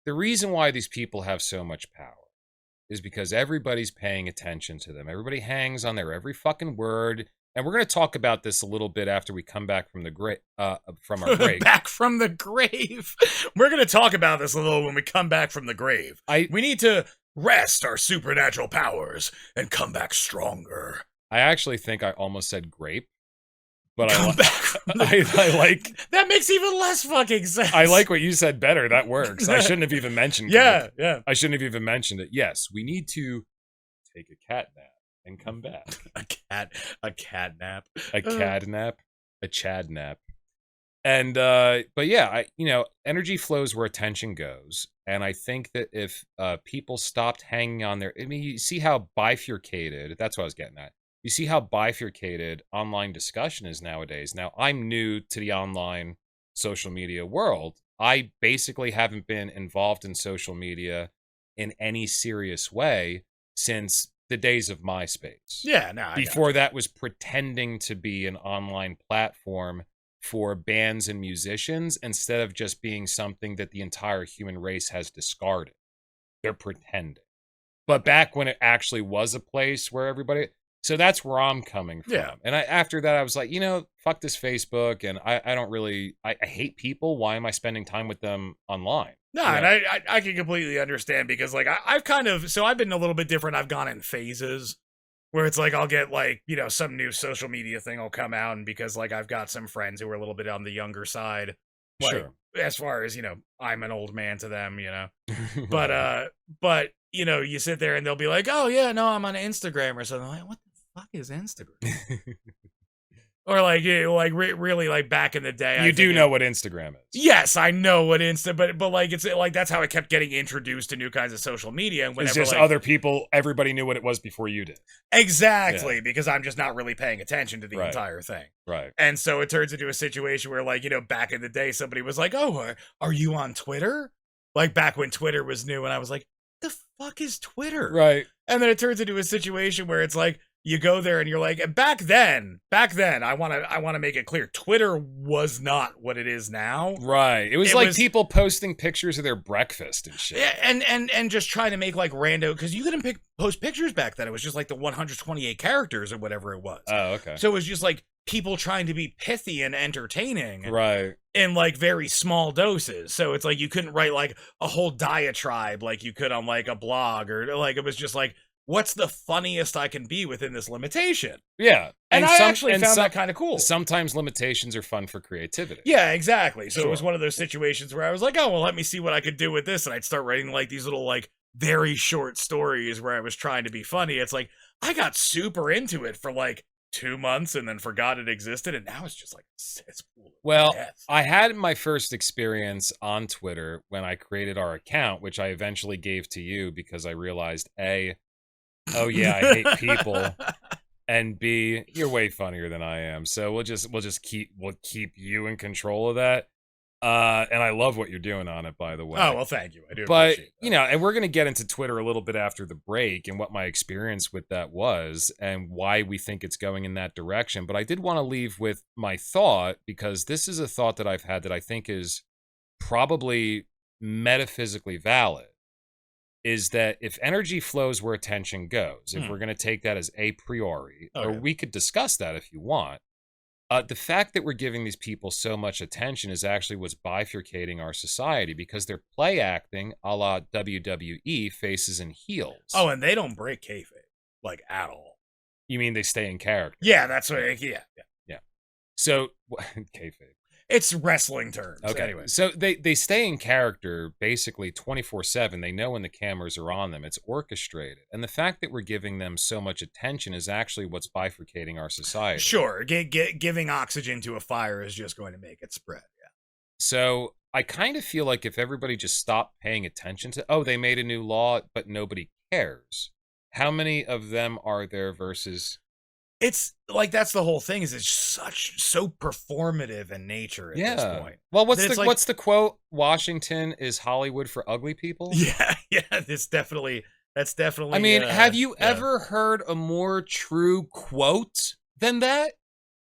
The reason why these people have so much power is because everybody's paying attention to them. Everybody hangs on their every fucking word. And we're going to talk about this a little bit after we come back from from our break. Back from the grave. We're going to talk about this a little when we come back from the grave. We need to rest our supernatural powers and come back stronger. I actually think I almost said grape. But I like... That makes even less fucking sense. I like what you said better. That works. I shouldn't have even mentioned it. Yeah. I shouldn't have even mentioned it. Yes, we need to take a cat nap and come back. a cat nap. A chad nap. And, but yeah, energy flows where attention goes. And I think that if people stopped hanging on their... I mean, you see how bifurcated... That's what I was getting at. You see how bifurcated online discussion is nowadays. Now, I'm new to the online social media world. I basically haven't been involved in social media in any serious way since the days of MySpace. Yeah, no. Before that was pretending to be an online platform for bands and musicians instead of just being something that the entire human race has discarded. They're pretending. But back when it actually was a place where everybody... So that's where I'm coming from. Yeah. And after that, I was like, fuck this Facebook. And I don't really... I hate people. Why am I spending time with them online? No, and I can completely understand because, like, I've kind of... So I've been a little bit different. I've gone in phases where it's like I'll get, like, some new social media thing will come out. And because, like, I've got some friends who are a little bit on the younger side. Like, Sure. As far as, I'm an old man to them, But, you sit there and they'll be like, oh, yeah, no, I'm on Instagram or something. I'm like, what the fuck is Instagram? Or like, really, like back in the day. You do know what Instagram is. Yes, I know what but like it's like that's how I kept getting introduced to new kinds of social media. And it's just other people, everybody knew what it was before you did. Exactly, because I'm just not really paying attention to the entire thing. Right. And so it turns into a situation where, like, back in the day, somebody was like, oh, are you on Twitter? Like back when Twitter was new, and I was like, the fuck is Twitter? Right. And then it turns into a situation where it's like, you go there and you're like, back then, I want to make it clear, Twitter was not what it is now. Right. It was people posting pictures of their breakfast and shit. And just trying to make like rando, because you couldn't post pictures back then. It was just like the 128 characters or whatever it was. Oh, okay. So it was just like people trying to be pithy and entertaining. Right. In like very small doses. So it's like you couldn't write like a whole diatribe like you could on like a blog, or like it was just like, what's the funniest I can be within this limitation? Yeah. And I actually found that kind of cool. Sometimes limitations are fun for creativity. Yeah, exactly. So Sure. It was one of those situations where I was like, oh, well, let me see what I could do with this. And I'd start writing like these little like very short stories where I was trying to be funny. It's like, I got super into it for like 2 months and then forgot it existed. And now it's just like a cesspool. Well, I had my first experience on Twitter when I created our account, which I eventually gave to you because I realized oh yeah, I hate people, and B, you're way funnier than I am. So we'll keep you in control of that. And I love what you're doing on it, by the way. Oh, well, thank you. I do appreciate that. And we're going to get into Twitter a little bit after the break and what my experience with that was and why we think it's going in that direction. But I did want to leave with my thought, because this is a thought that I've had that I think is probably metaphysically valid. Is that if energy flows where attention goes, if we're going to take that as a priori, or we could discuss that if you want, the fact that we're giving these people so much attention is actually what's bifurcating our society, because they're play acting a la WWE, faces and heels. Oh, and they don't break kayfabe, like, at all. You mean they stay in character? Yeah, that's what, yeah. So, kayfabe. It's wrestling terms. Okay. Anyway. So they stay in character basically 24/7. They know when the cameras are on them. It's orchestrated. And the fact that we're giving them so much attention is actually what's bifurcating our society. Sure. Giving oxygen to a fire is just going to make it spread. Yeah. So I kind of feel like if everybody just stopped paying attention to, they made a new law, but nobody cares. How many of them are there versus... It's like, that's the whole thing, is it's so performative in nature at this point. Well, what's the quote? Washington is Hollywood for ugly people? Yeah, that's definitely I mean, have you ever heard a more true quote than that?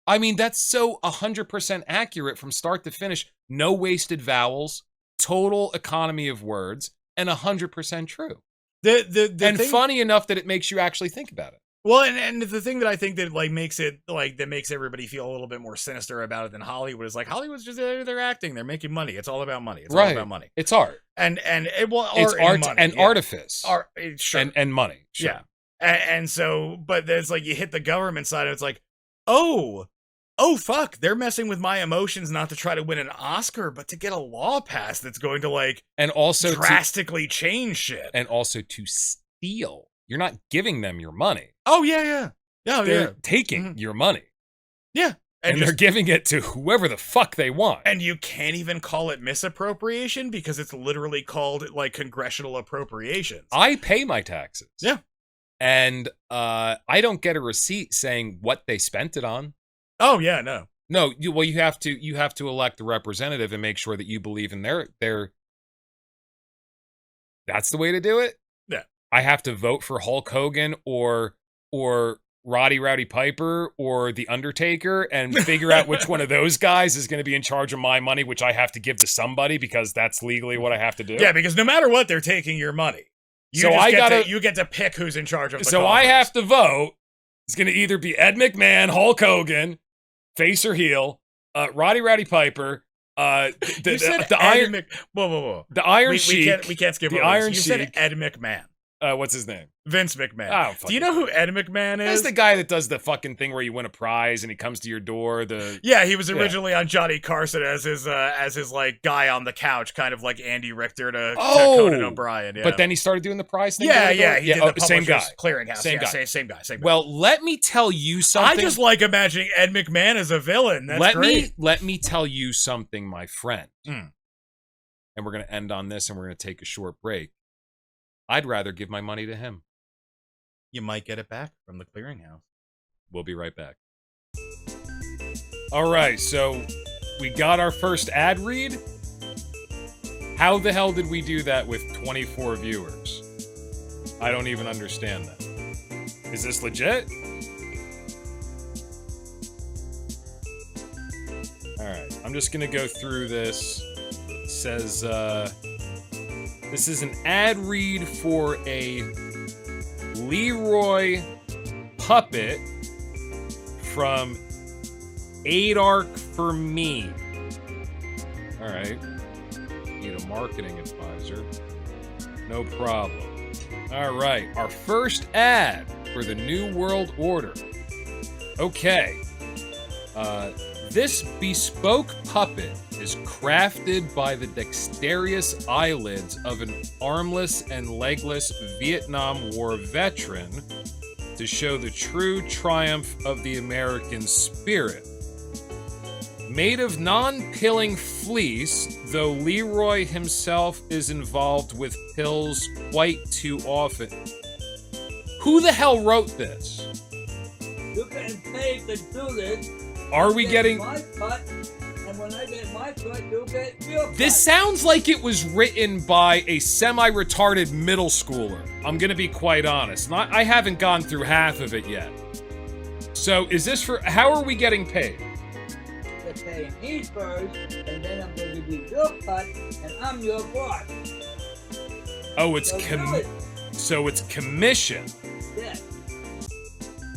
I mean, that's so 100% accurate from start to finish. No wasted vowels, total economy of words, and 100% true. And funny enough that it makes you actually think about it. Well, and the thing that I think that like makes it like that makes everybody feel a little bit more sinister about it than Hollywood is, like, Hollywood's just they're acting, they're making money. It's all about money. It's all about money. It's art. It's art and artifice. Art, sure. And money. Sure. Yeah. And so, but there's like, you hit the government side and it's like, oh fuck, they're messing with my emotions, not to try to win an Oscar, but to get a law passed that's going to like and also drastically change shit. And also to steal. You're not giving them your money. Oh, yeah. They're taking your money. Yeah. And they're giving it to whoever the fuck they want. And you can't even call it misappropriation because it's literally called like congressional appropriations. I pay my taxes. Yeah. And I don't get a receipt saying what they spent it on. Oh, yeah, no. No, you have to elect the representative and make sure that you believe in their that's the way to do it. Yeah. I have to vote for Hulk Hogan or Rowdy Piper or The Undertaker and figure out which one of those guys is going to be in charge of my money, which I have to give to somebody because that's legally what I have to do. Yeah, because no matter what, they're taking your money. You get to pick who's in charge of the So I have to vote. It's going to either be Ed McMahon, Hulk Hogan, face or heel, Rowdy Piper, the Iron... Whoa. The Iron Sheik. We can't skip the over Iron this. You Sheik. said Ed McMahon. What's his name? Vince McMahon. Oh, do you know who Ed McMahon is? That's the guy that does the fucking thing where you win a prize and he comes to your door. Yeah, he was originally on Johnny Carson as his like guy on the couch, kind of like Andy Richter to Conan O'Brien. Yeah. But then he started doing the prize thing. He did the same guy, clearinghouse. Same guy. Same guy. Well, let me tell you something. I just like imagining Ed McMahon as a villain. That's great. Let me tell you something, my friend. And we're gonna end on this, and we're gonna take a short break. I'd rather give my money to him. You might get it back from the clearinghouse. We'll be right back. All right, so we got our first ad read. How the hell did we do that with 24 viewers? I don't even understand that. Is this legit? All right, I'm just gonna go through this. It says, this is an ad read for a Leroy puppet from Adark for Me. All right. Need a marketing advisor. No problem. All right. Our first ad for the New World Order. Okay. This bespoke puppet is crafted by the dexterous eyelids of an armless and legless Vietnam War veteran to show the true triumph of the American spirit. Made of non-pilling fleece, though Leroy himself is involved with pills quite too often. Who the hell wrote this? You getting paid to do this. Are we getting... my cut, and when I get my cut, you get your cut. This sounds like it was written by a semi-retarded middle schooler. I'm gonna be quite honest. I haven't gone through half of it yet. So, is this for... How are we getting paid? They're paying me first, and then I'm going to give you your cut, and I'm your boss. Oh, it's So it's commission. yes,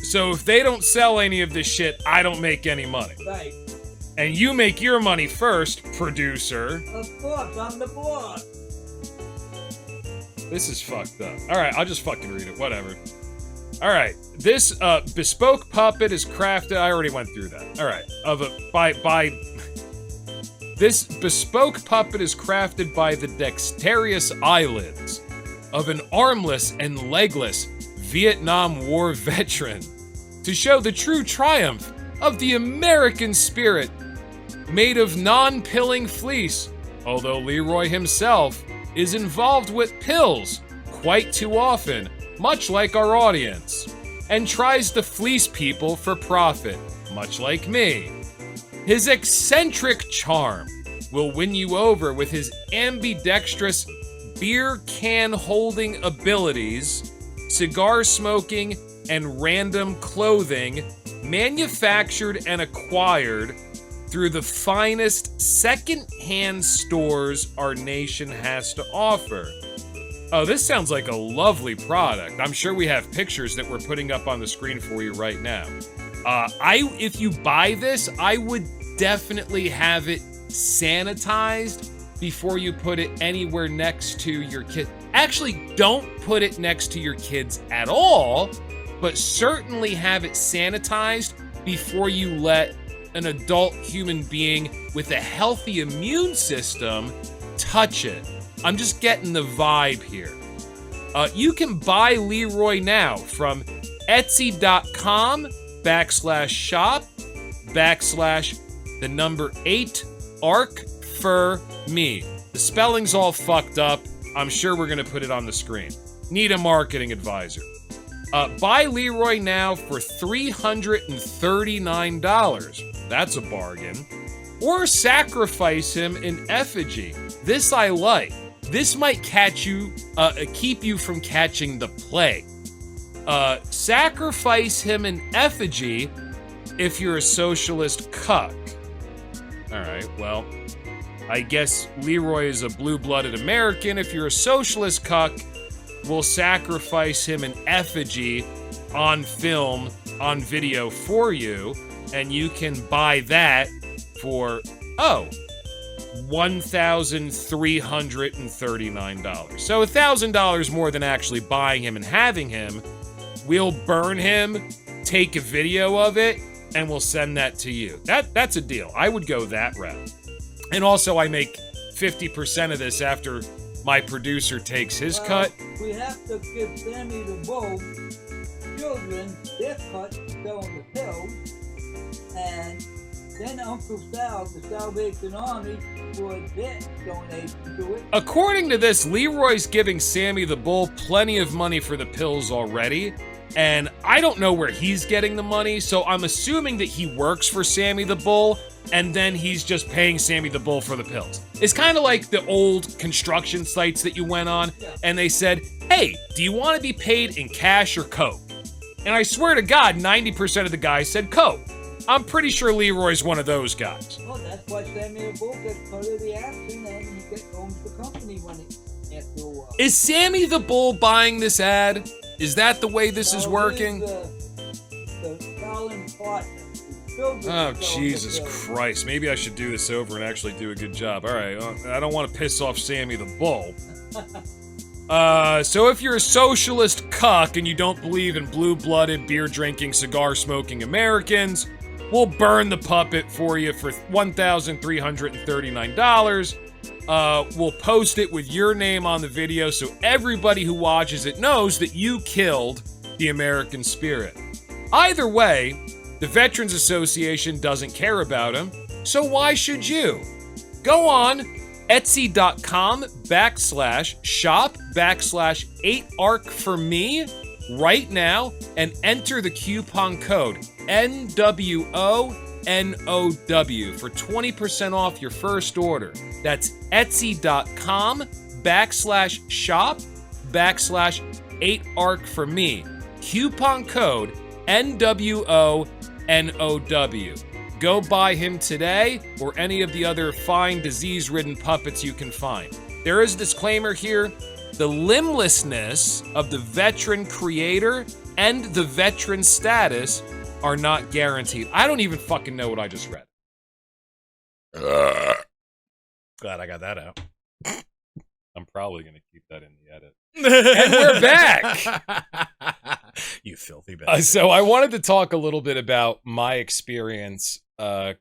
So if they don't sell any of this shit, I don't make any money. right. And you make your money first, producer. Of course, I'm the boss. This is fucked up. Alright, I'll just fucking read it, whatever. Alright, this bespoke puppet is crafted... I already went through that. Alright, This bespoke puppet is crafted by the dexterous eyelids of an armless and legless Vietnam War veteran to show the true triumph of the American spirit. Made of non-pilling fleece, although Leroy himself is involved with pills quite too often, much like our audience, and tries to fleece people for profit, much like me. His eccentric charm will win you over with his ambidextrous beer can holding abilities, cigar smoking, and random clothing manufactured and acquired through the finest second-hand stores our nation has to offer. Oh, this sounds like a lovely product. I'm sure we have pictures that we're putting up on the screen for you right now. If you buy this, I would definitely have it sanitized before you put it anywhere next to your kid. Actually, don't put it next to your kids at all, but certainly have it sanitized before you let an adult human being with a healthy immune system touch it. I'm just getting the vibe here. You can buy Leroy now from etsy.com/shop/8ARC4me. The spelling's all fucked up. I'm sure we're gonna put it on the screen. Need a marketing advisor. Buy Leroy now for $339. That's a bargain. Or sacrifice him in effigy. This I like. This might catch you, keep you from catching the plague. Sacrifice him in effigy if you're a socialist cuck. All right, well, I guess Leroy is a blue-blooded American. If you're a socialist cuck, we'll sacrifice him in effigy on film, on video for you, and you can buy that for, $1,339. So $1,000 more than actually buying him and having him. We'll burn him, take a video of it, and we'll send that to you. That's a deal. I would go that route. And also, I make 50% of this after my producer takes his cut. We have to give Sammy the Bull children their cut, selling the pills, and then Uncle Sal, the Salvation Army, for their donation to it. According to this, Leroy's giving Sammy the Bull plenty of money for the pills already. And I don't know where he's getting the money, so I'm assuming that he works for Sammy the Bull, and then he's just paying Sammy the Bull for the pills. It's kind of like the old construction sites that you went on, and they said, hey, do you want to be paid in cash or coke? And I swear to God, 90% of the guys said coke. I'm pretty sure Leroy's one of those guys. Well, that's why Sammy the Bull gets part of the action, and he owns the company when it, after a while. Is Sammy the Bull buying this ad? Is that the way this is working? The Stalin partner. Oh, Jesus Christ. Maybe I should do this over and actually do a good job. All right, I don't want to piss off Sammy the Bull. So if you're a socialist cuck and you don't believe in blue-blooded, beer-drinking, cigar-smoking Americans, we'll burn the puppet for you for $1,339. We'll post it with your name on the video so everybody who watches it knows that you killed the American spirit. Either way, the Veterans Association doesn't care about him, so why should you? Go on Etsy.com/shop/8arc4me right now and enter the coupon code NWONOW for 20% off your first order. That's Etsy.com/shop/8arc4me. Coupon code NWONOW. Go buy him today or any of the other fine disease-ridden puppets you can find. There is a disclaimer here. The limblessness of the veteran creator and the veteran status are not guaranteed. I don't even fucking know what I just read. Glad I got that out. I'm probably going to keep that in the edit. And we're back! You filthy bastard. So I wanted to talk a little bit about my experience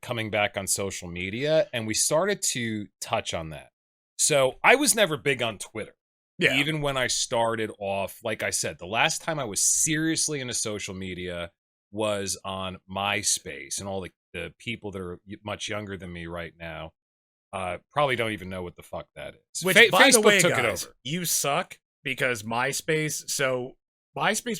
coming back on social media, and we started to touch on that. So I was never big on Twitter. Yeah. Even when I started off, like I said, the last time I was seriously into social media was on MySpace, and all the people that are much younger than me right now probably don't even know what the fuck that is. Which, by Facebook the way, took guys, it over. You suck because MySpace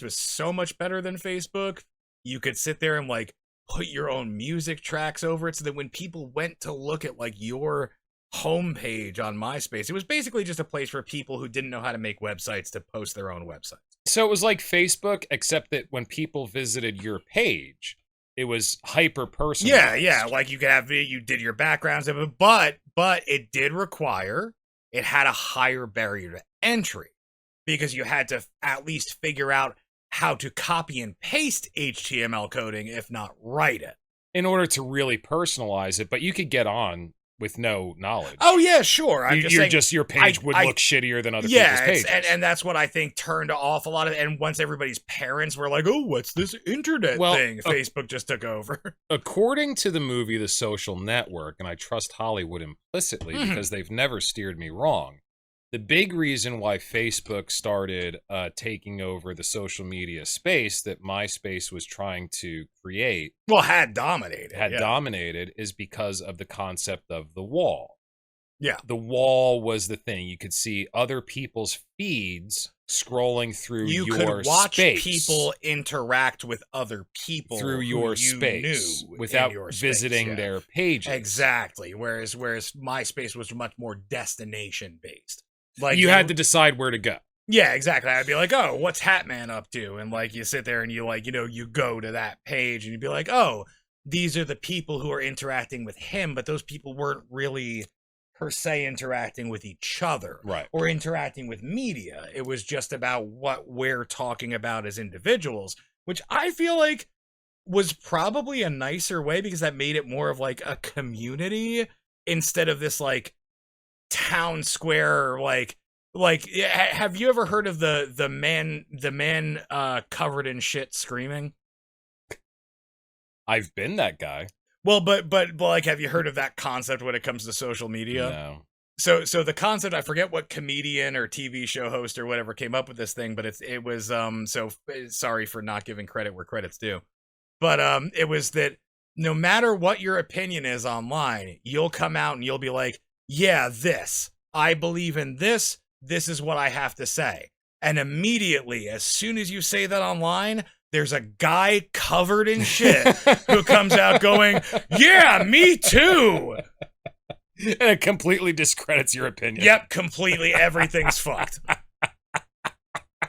was so much better than Facebook. You could sit there and like put your own music tracks over it so that when people went to look at like your homepage on MySpace, it was basically just a place for people who didn't know how to make websites to post their own websites. So it was like Facebook, except that when people visited your page, it was hyper personalized. Yeah, like you did your backgrounds, but it did require, it had a higher barrier to entry because you had to at least figure out how to copy and paste HTML coding, if not write it, in order to really personalize it. But you could get on with no knowledge. Oh yeah, sure. Your page would look shittier than other people's pages. And that's what I think turned off a lot of it. And once everybody's parents were like, "Oh, what's this internet thing?" Facebook just took over. According to the movie The Social Network, and I trust Hollywood implicitly because they've never steered me wrong, the big reason why Facebook started taking over the social media space that MySpace was trying to create, had dominated, is because of the concept of the wall. Yeah. The wall was the thing. You could see other people's feeds scrolling through your space. You could watch people interact with other people through your space without visiting their pages. Exactly. Whereas MySpace was much more destination based. Like you had to decide where to go. Yeah, exactly. I'd be like, oh, what's Hatman up to? And like you sit there and you like, you go to that page and you'd be like, oh, these are the people who are interacting with him, but those people weren't really per se interacting with each other, Right. or interacting with media. It was just about what we're talking about as individuals, which I feel like was probably a nicer way, because that made it more of like a community instead of this like town square. Like have you ever heard of the man covered in shit screaming? I've been that guy. Well, but like, have you heard of that concept when it comes to social media? No. So the concept, I forget what comedian or TV show host or whatever came up with this thing, but it was so sorry for not giving credit where credit's due. But it was that no matter what your opinion is online, you'll come out and you'll be like, yeah, I believe in this. This is what I have to say. And immediately, as soon as you say that online, there's a guy covered in shit who comes out going, yeah, me too. And it completely discredits your opinion. Yep, completely. Everything's fucked.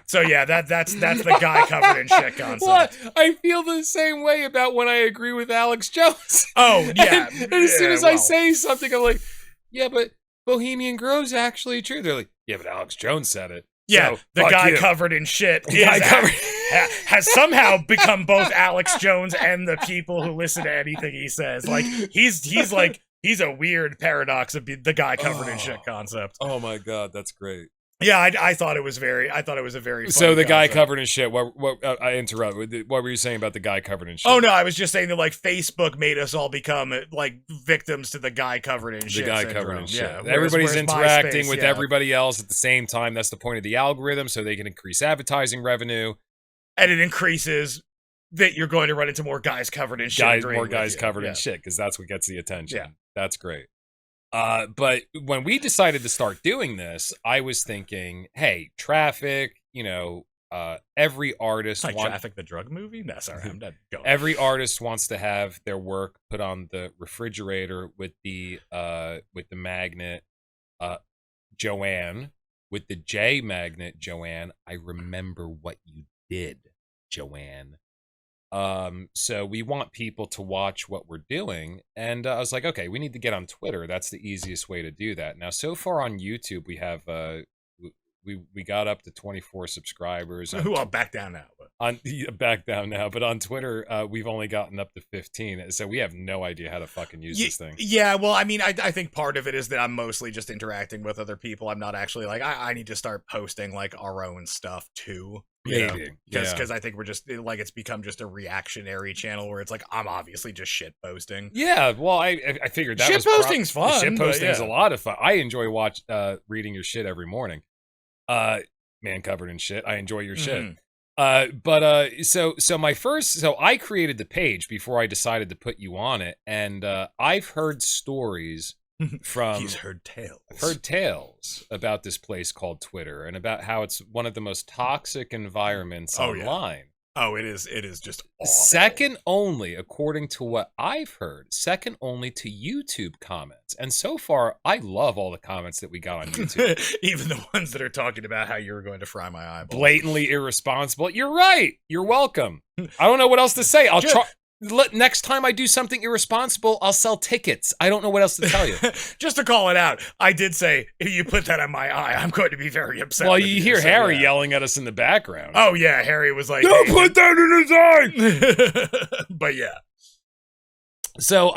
So yeah, that's the guy covered in shit concept. What? I feel the same way about when I agree with Alex Jones. Oh yeah. And as soon as I say something, I'm like, yeah, but Bohemian Grove's actually true. They're like, yeah, but Alex Jones said it. Yeah, so, the guy you. covered in shit has somehow become both Alex Jones and the people who listen to anything he says. Like he's a weird paradox of the guy covered in shit concept. Oh my god, that's great. Yeah, I thought it was a very funny So the guy concept. covered in shit. What I interrupt. What were you saying about the guy covered in shit? Oh no, I was just saying that like Facebook made us all become like victims to the guy covered in shit. The guy syndrome. covered in shit. Yeah, Everybody's whereas interacting MySpace, with everybody else at the same time. That's the point of the algorithm, so they can increase advertising revenue. And it increases that you're going to run into more guys covered in shit. More guys covered in shit, because that's what gets the attention. Yeah. That's great. But when we decided to start doing this, I was thinking, hey, Traffic, every artist Like Traffic the drug movie? No, sorry, I'm not going. Every artist wants to have their work put on the refrigerator with the magnet Joanne, with the J magnet Joanne. I remember what you did, Joanne. So we want people to watch what we're doing, and I was like, okay, we need to get on Twitter. That's the easiest way to do that. Now, so far on YouTube, we have we got up to 24 subscribers. Well, back down now. Back down now, but on Twitter, we've only gotten up to 15. So we have no idea how to fucking use this thing. Yeah, well, I mean, I think part of it is that I'm mostly just interacting with other people. I'm not actually like I need to start posting like our own stuff too. Maybe. Because I think we're just like, it's become just a reactionary channel where it's like I'm obviously just shit posting. Yeah, well, I figured that shit posting's fun. Shit posting's a lot of fun. I enjoy reading your shit every morning. Man covered in shit. I enjoy your shit. So I created the page before I decided to put you on it, and I've heard stories from He's heard tales. I've heard tales about this place called Twitter, and about how it's one of the most toxic environments online. Oh, it is just awful. Second only, according to what I've heard, second only to YouTube comments. And so far, I love all the comments that we got on YouTube. Even the ones that are talking about how you were going to fry my eyeball. Blatantly irresponsible. You're right. You're welcome. I don't know what else to say. I'll try. Next time I do something irresponsible, I'll sell tickets. I don't know what else to tell you. Just to call it out, I did say, if you put that on my eye, I'm going to be very upset. Well, you hear Harry yelling at us in the background. Oh, yeah. Harry was like, don't put that in his eye! But yeah. So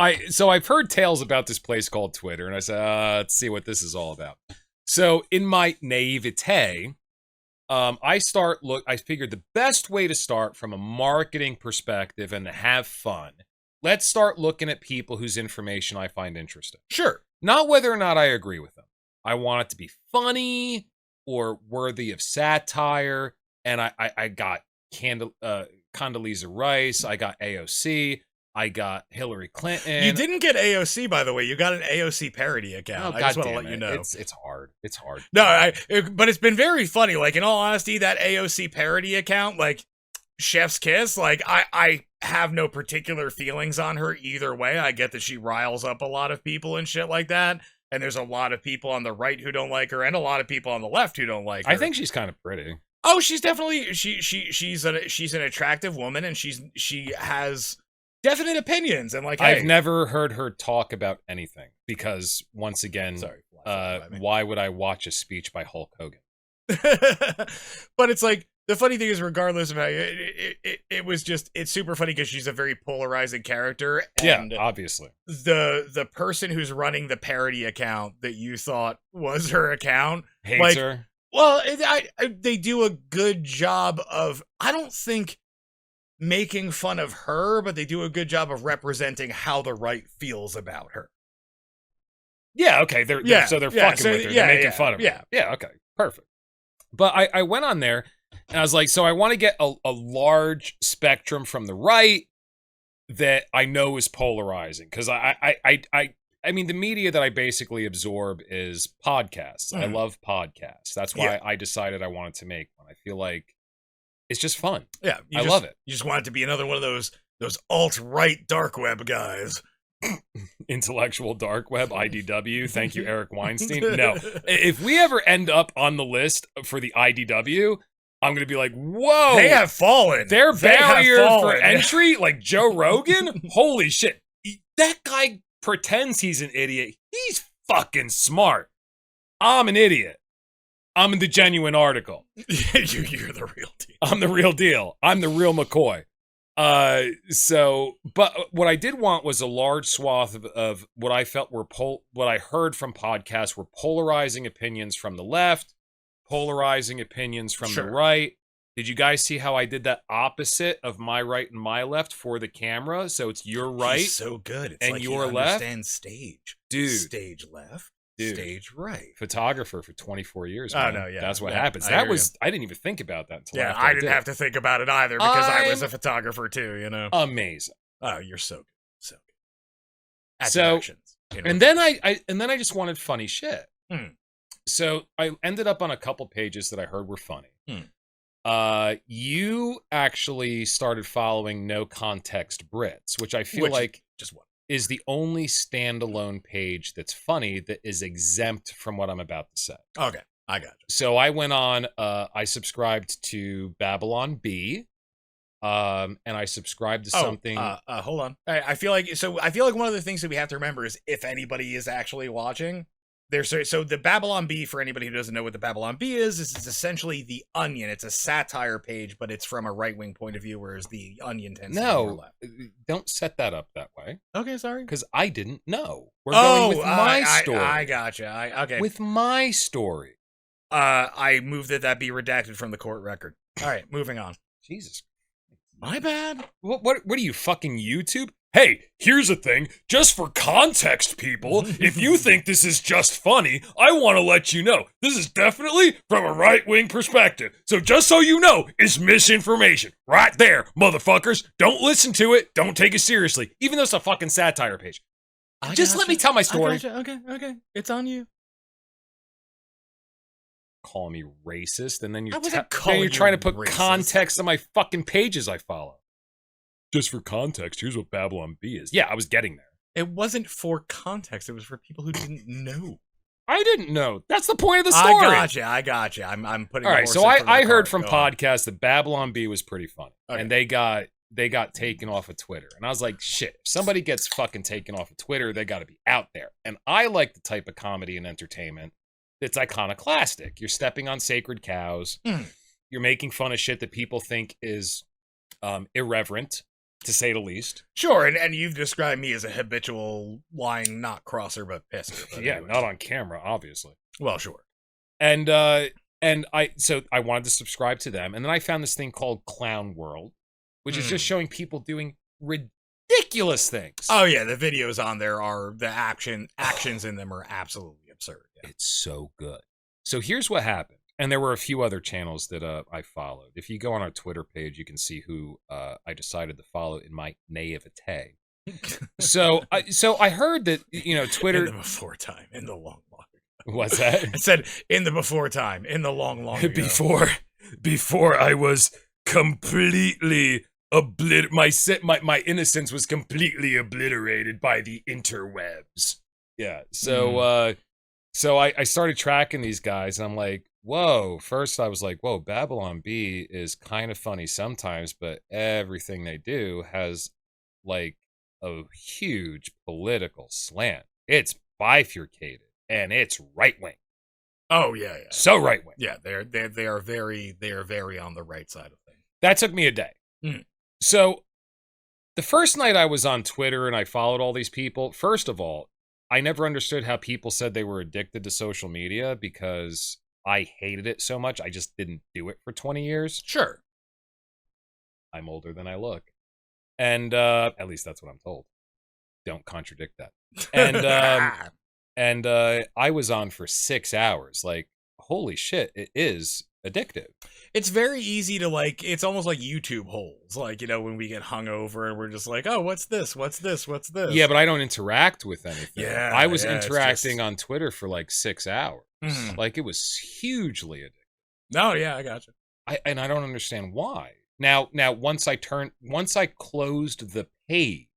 I've heard tales about this place called Twitter, and I said, let's see what this is all about. So in my naivete, I figured the best way to start from a marketing perspective and to have fun, let's start looking at people whose information I find interesting. Sure. Not whether or not I agree with them. I want it to be funny or worthy of satire. And I got Condoleezza Rice. I got AOC. I got Hillary Clinton. You didn't get AOC, by the way. You got an AOC parody account. I just want to let you know. It's hard. It's hard. No, but it's been very funny. Like, in all honesty, that AOC parody account, like, chef's kiss, like, I have no particular feelings on her either way. I get that she riles up a lot of people and shit like that. and there's a lot of people on the right who don't like her, and a lot of people on the left who don't like her. I think she's kind of pretty. Oh, she's definitely she's an attractive woman, and she has definite opinions, and like, I've hey, never heard her talk about anything because, once again, sorry, why would I watch a speech by Hulk Hogan? But it's like, the funny thing is, regardless of how it was just, it's super funny because she's a very polarizing character. And yeah, obviously. The person who's running the parody account that you thought was her account Hates her. Well, they do a good job of, I don't think making fun of her, but they do a good job of representing how the right feels about her. Yeah, okay. They're fucking with her. They're making fun of her. Yeah, okay. Perfect. But I went on there and I was like, so I want to get a large spectrum from the right that I know is polarizing. Because I mean, the media that I basically absorb is podcasts. I love podcasts. That's why I decided I wanted to make one. I feel like it's just fun. Yeah, I love it. You just want it to be another one of those alt-right dark web guys. Intellectual dark web, IDW. Thank you, Eric Weinstein. No, if we ever end up on the list for the IDW, I'm going to be like, whoa. They have fallen. Their barrier for entry, like Joe Rogan? Holy shit. That guy pretends he's an idiot. He's fucking smart. I'm an idiot. I'm in the genuine article. You're the real deal. I'm the real deal. I'm the real McCoy. But what I did want was a large swath of what I felt were what I heard from podcasts were polarizing opinions from the left, polarizing opinions from the right. Did you guys see how I did that opposite of my right and my left for the camera? So it's your right. He's so good. It's and like your he left. Understands stage. Dude. Stage left. Dude. Stage right. Photographer for 24 years. Oh, man. no, yeah. That's what happens. I didn't even think about that until I didn't have to think about it either because I was a photographer too, you know. Amazing. Oh, you're so good. So good. And then I just wanted funny shit. Hmm. So I ended up on a couple pages that I heard were funny. You actually started following No Context Brits, which I feel like is the only standalone page that's funny that is exempt from what I'm about to say. Okay, I got you. So I went on, I subscribed to Babylon B, and I subscribed to something. Hold on. I feel like one of the things that we have to remember is if anybody is actually watching, so the Babylon Bee, for anybody who doesn't know what the Babylon Bee is essentially The Onion. It's a satire page, but it's from a right-wing point of view, whereas The Onion tends to be more left. Don't set that up that way. Okay, sorry. Because I didn't know. We're going with my story. I gotcha. Okay. With my story. I moved that be redacted from the court record. All right, moving on. Jesus. My bad. What are you, fucking YouTube? Hey, here's the thing. Just for context, people, if you think this is just funny, I want to let you know this is definitely from a right-wing perspective. So just so you know, it's misinformation. Right there, motherfuckers. Don't listen to it. Don't take it seriously. Even though it's a fucking satire page. Just let me tell my story. Okay. It's on you. Calling me racist, and then you're trying to put context on my fucking pages I follow. Just for context, here's what Babylon B is. Yeah, I was getting there. It wasn't for context. It was for people who didn't know. I didn't know. That's the point of the story. I gotcha. I'm putting. All right, so I heard from podcasts that Babylon B was pretty funny, and they got taken off of Twitter, and I was like, shit. If somebody gets fucking taken off of Twitter, they got to be out there. And I like the type of comedy and entertainment that's iconoclastic. You're stepping on sacred cows. You're making fun of shit that people think is irreverent, to say the least. Sure, and you've described me as a habitual lying not crosser but pisser. But yeah, anyway. Not on camera, obviously. Well, sure. And I wanted to subscribe to them, and then I found this thing called Clown World, which is just showing people doing ridiculous things. Oh yeah, the videos on there are the actions in them are absolutely absurd. Yeah. It's so good. So here's what happened. And there were a few other channels that I followed. If you go on our Twitter page, you can see who I decided to follow in my naivete. So I heard that, Twitter... In the before time, in the long ago. What's that? I said in the before time, in the long ago. Before I was completely my innocence was completely obliterated by the interwebs. Yeah. So I started tracking these guys, and I'm like, whoa. First, I was like, whoa, Babylon Bee is kind of funny sometimes, but everything they do has like a huge political slant. It's bifurcated, and it's right wing. Oh yeah. So right wing. Yeah, they are very on the right side of things. That took me a day. Mm. So the first night I was on Twitter and I followed all these people, first of all, I never understood how people said they were addicted to social media because I hated it so much. I just didn't do it for 20 years. Sure. I'm older than I look. And at least that's what I'm told. Don't contradict that. And I was on for 6 hours. Like, holy shit, it is addictive. It's very easy to like, it's almost like YouTube holes. Like, you know, when we get hungover and we're just like, oh, what's this? What's this? What's this? Yeah, but I don't interact with anything. Yeah, I was yeah, interacting on Twitter for like 6 hours. Mhm. Like, it was hugely addictive. No, yeah, I gotcha. I don't understand why. Now once I closed the page,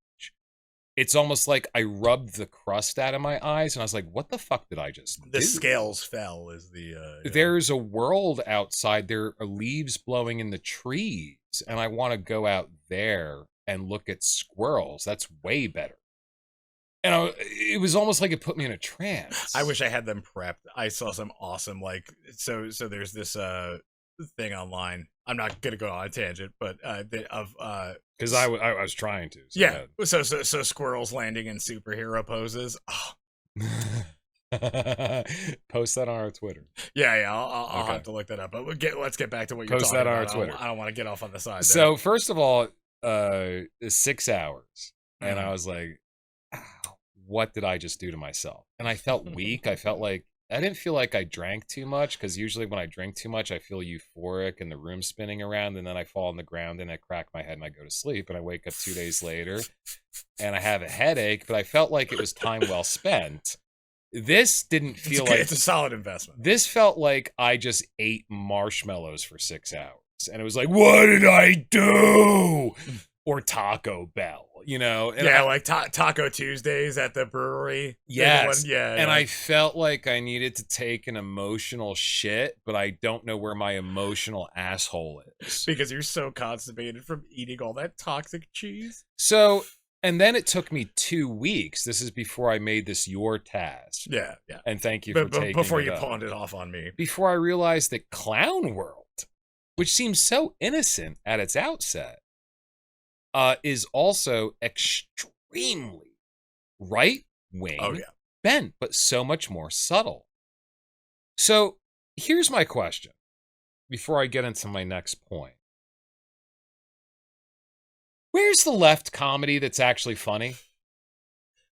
it's almost like I rubbed the crust out of my eyes, and I was like, what the fuck did I just do? The scales fell is the There's a world outside. There are leaves blowing in the trees, and I want to go out there and look at squirrels. That's way better. And it was almost like it put me in a trance. I wish I had them prepped. I saw some awesome, like, so there's this thing online. I'm not gonna go on a tangent, but because I was trying to. So yeah. So squirrels landing in superhero poses. Oh. Post that on our Twitter. Yeah. I'll have to look that up. But let's get back to what you're Post talking that on about. our Twitter. I don't want to get off on the side. So first of all, 6 hours, and I was like, what did I just do to myself? And I felt weak. I didn't feel like I drank too much, because usually when I drink too much, I feel euphoric and the room's spinning around, and then I fall on the ground and I crack my head and I go to sleep, and I wake up 2 days later and I have a headache, but I felt like it was time well spent. This didn't feel like it's a solid investment. This felt like I just ate marshmallows for 6 hours, and it was like, what did I do? Or Taco Bell, you know? And yeah, like Taco Tuesdays at the brewery. Yes. Yeah. And I felt like I needed to take an emotional shit, but I don't know where my emotional asshole is. Because you're so constipated from eating all that toxic cheese. So, and then it took me 2 weeks. This is before I made this your task. Yeah. And thank you for taking before it you up. pawned it off on me. Before I realized that Clown World, which seems so innocent at its outset, is also extremely right-wing bent, but so much more subtle. So here's my question before I get into my next point. Where's the left comedy that's actually funny?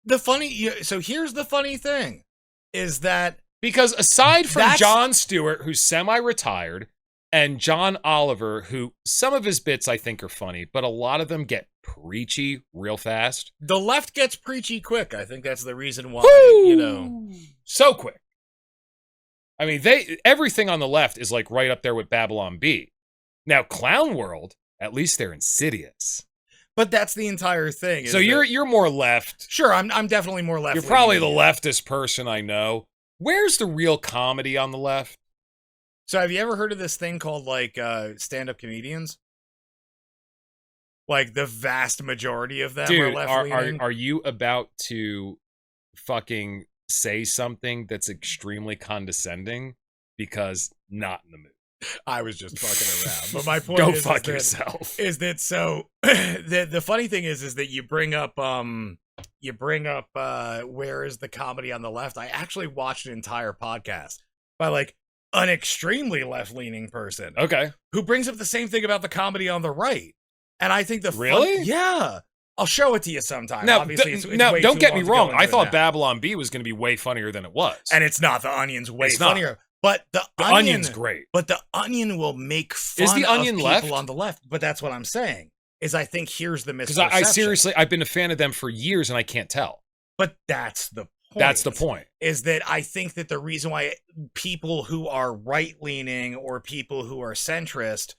So here's the funny thing, is that... Because aside from Jon Stewart, who's semi-retired, and John Oliver, who some of his bits I think are funny, but a lot of them get preachy real fast. The left gets preachy quick. I think that's the reason why, so quick. I mean, everything on the left is like right up there with Babylon Bee. Now, Clown World, at least they're insidious. But that's the entire thing. So you're more left. Sure, I'm definitely more left. You're probably the leftist person I know. Where's the real comedy on the left? So have you ever heard of this thing called, like, stand-up comedians? Like, the vast majority of them are left-leaning. Are you about to fucking say something that's extremely condescending? Because not in the mood. I was just fucking around. But my point Go is, fuck yourself. Is that so the funny thing is that you bring up where is the comedy on the left? I actually watched an entire podcast by, like, an extremely left-leaning person. Okay. Who brings up the same thing about the comedy on the right. And I think Really? Yeah. I'll show it to you sometime. Now, obviously, it's now way don't too get long me to go wrong. into I thought now. Babylon Bee was going to be way funnier than it was. And it's not. The Onion's way It's not. funnier. But the Onion's great. But the Onion will make fun Is the Onion of people left? on the left. But that's what I'm saying. Is I think here's the misperception. Because I've been a fan of them for years and I can't tell. But that's the point. That's the point. Is that I think that the reason why people who are right-leaning or people who are centrist,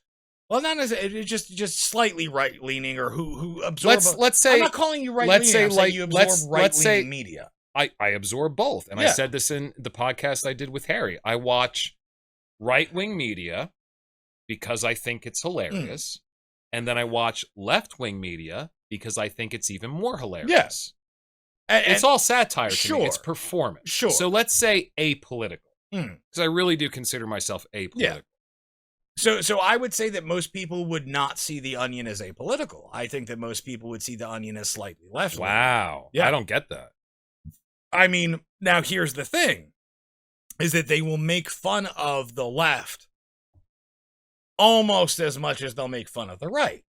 well, not as just slightly right-leaning or who absorb. Let's say I'm not calling you right-leaning. I'm saying you absorb right-leaning media. I absorb both. And I Yeah. said this in the podcast I did with Harry. I watch right-wing media because I think it's hilarious. And then I watch left-wing media because I think it's even more hilarious. It's all satire to me. It's performance. Sure. So let's say apolitical. Because I really do consider myself apolitical. Yeah. So I would say that most people would not see The Onion as apolitical. I think that most people would see The Onion as slightly left-wing. Wow. Yeah. I don't get that. I mean, now here's the thing, is that they will make fun of the left almost as much as they'll make fun of the right.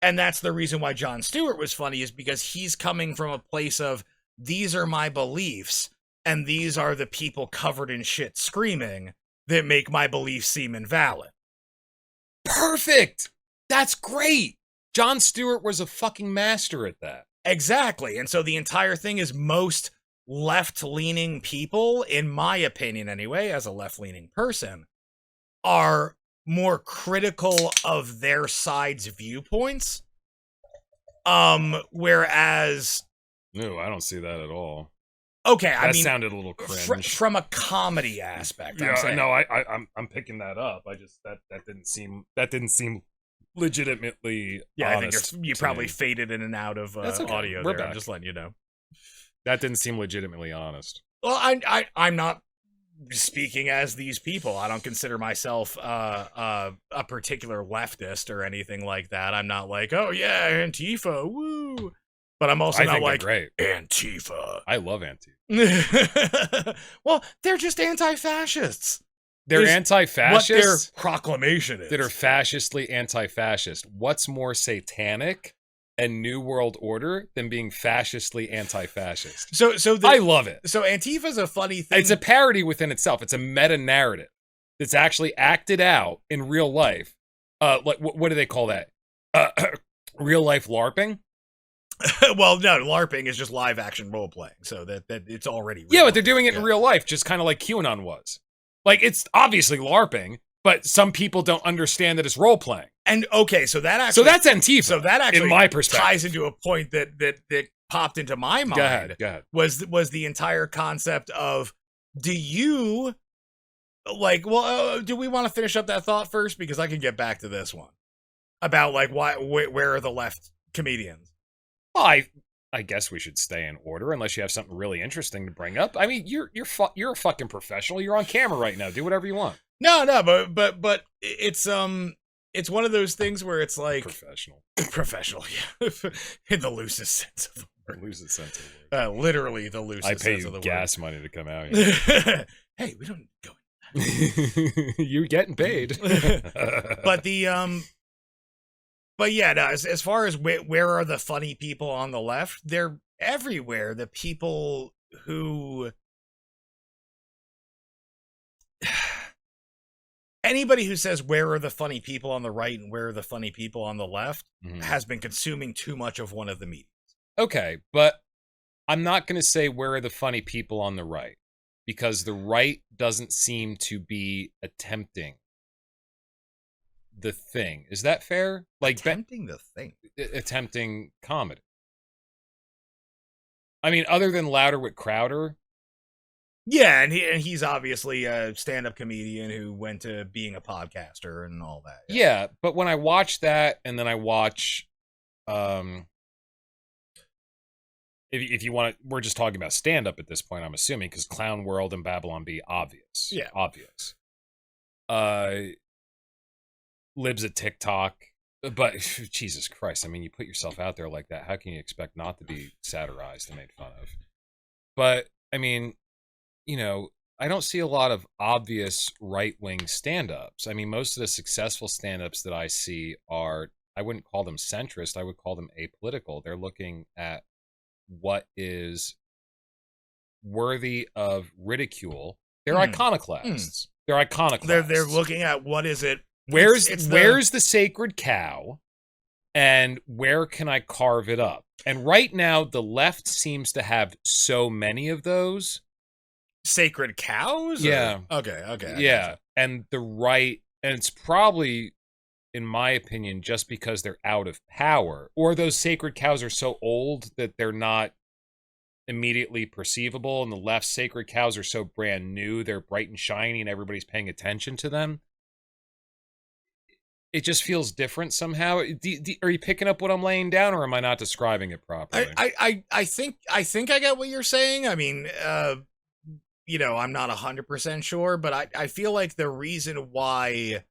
And that's the reason why Jon Stewart was funny, is because he's coming from a place of, these are my beliefs, and these are the people covered in shit screaming that make my beliefs seem invalid. Perfect. That's great. Jon Stewart was a fucking master at that. Exactly. And so the entire thing is, most left-leaning people, in my opinion anyway, as a left-leaning person, are more critical of their side's viewpoints. Whereas... No, I don't see that at all. Okay, That I mean... sounded a little cringe. From a comedy aspect, I'm Yeah, saying. no, I'm picking that up. I just that didn't seem legitimately Yeah, honest I think you to probably me. faded in and out of That's okay. audio We're there. I'm back. just letting you know. That didn't seem legitimately honest. Well, I'm not speaking as these people. I don't consider myself a particular leftist or anything like that. I'm not like, oh yeah, Antifa, woo. But I'm also I not think like, they're great. Antifa. I love Antifa. Well, they're just anti-fascists. They're Is anti-fascists. What their proclamation is. that are fascistly anti-fascist. What's more satanic and New World Order than being fascistly anti-fascist? So I love it. So Antifa's a funny thing. It's a parody within itself. It's a meta-narrative that's actually acted out in real life. Like what do they call that? Real life LARPing? Well, no, LARPing is just live action role playing, so that it's already real. Yeah, but they're doing it in Yeah. real life, just kind of like QAnon was. Like, it's obviously LARPing, but some people don't understand that it's role playing. And okay, so that So actually that's Antifa. so that actually in my perspective, ties into a point that popped into my mind. Go ahead. Was the entire concept of, do you like? Well, do we want to finish up that thought first, because I can get back to this one about like where are the left comedians? Well, I guess we should stay in order unless you have something really interesting to bring up. I mean, you're a fucking professional. You're on camera right now. Do whatever you want. No, but it's one of those things where it's like professional, yeah, in the loosest sense of the word. Loosest sense of the word. Literally the loosest I pay sense you of the gas money to come out here. Hey, we don't go. You're getting paid. But yeah, no, as far as where are the funny people on the left, they're everywhere. The people who anybody who says where are the funny people on the right and where are the funny people on the left has been consuming too much of one of the mediums. Okay, but I'm not going to say where are the funny people on the right, because the right doesn't seem to be attempting the thing. Is that fair? Like Attempting the thing. Attempting comedy. I mean, other than Louder with Crowder. Yeah, and he's obviously a stand-up comedian who went to being a podcaster and all that. Yeah, but when I watch that, and then I watch, if you want to, we're just talking about stand-up at this point, I'm assuming, because Clown World and Babylon Bee, obvious. Yeah. Obvious. Libs at TikTok. But, Jesus Christ, I mean, you put yourself out there like that, how can you expect not to be satirized and made fun of? But, I mean, you know, I don't see a lot of obvious right-wing stand-ups. I mean, most of the successful stand-ups that I see are, I wouldn't call them centrist, I would call them apolitical. They're looking at what is worthy of ridicule. They're iconoclasts. They're iconoclasts. They're looking at what is it. Where's the sacred cow, and where can I carve it up? And right now, the left seems to have so many of those. Sacred cows? Yeah. Okay. Yeah. And the right, and it's probably, in my opinion, just because they're out of power, or those sacred cows are so old that they're not immediately perceivable, and the left's sacred cows are so brand new, they're bright and shiny, and everybody's paying attention to them. It just feels different somehow. Are you picking up what I'm laying down, or am I not describing it properly? I think I get what you're saying. I mean, you know, I'm not 100% sure, but I feel like the reason why,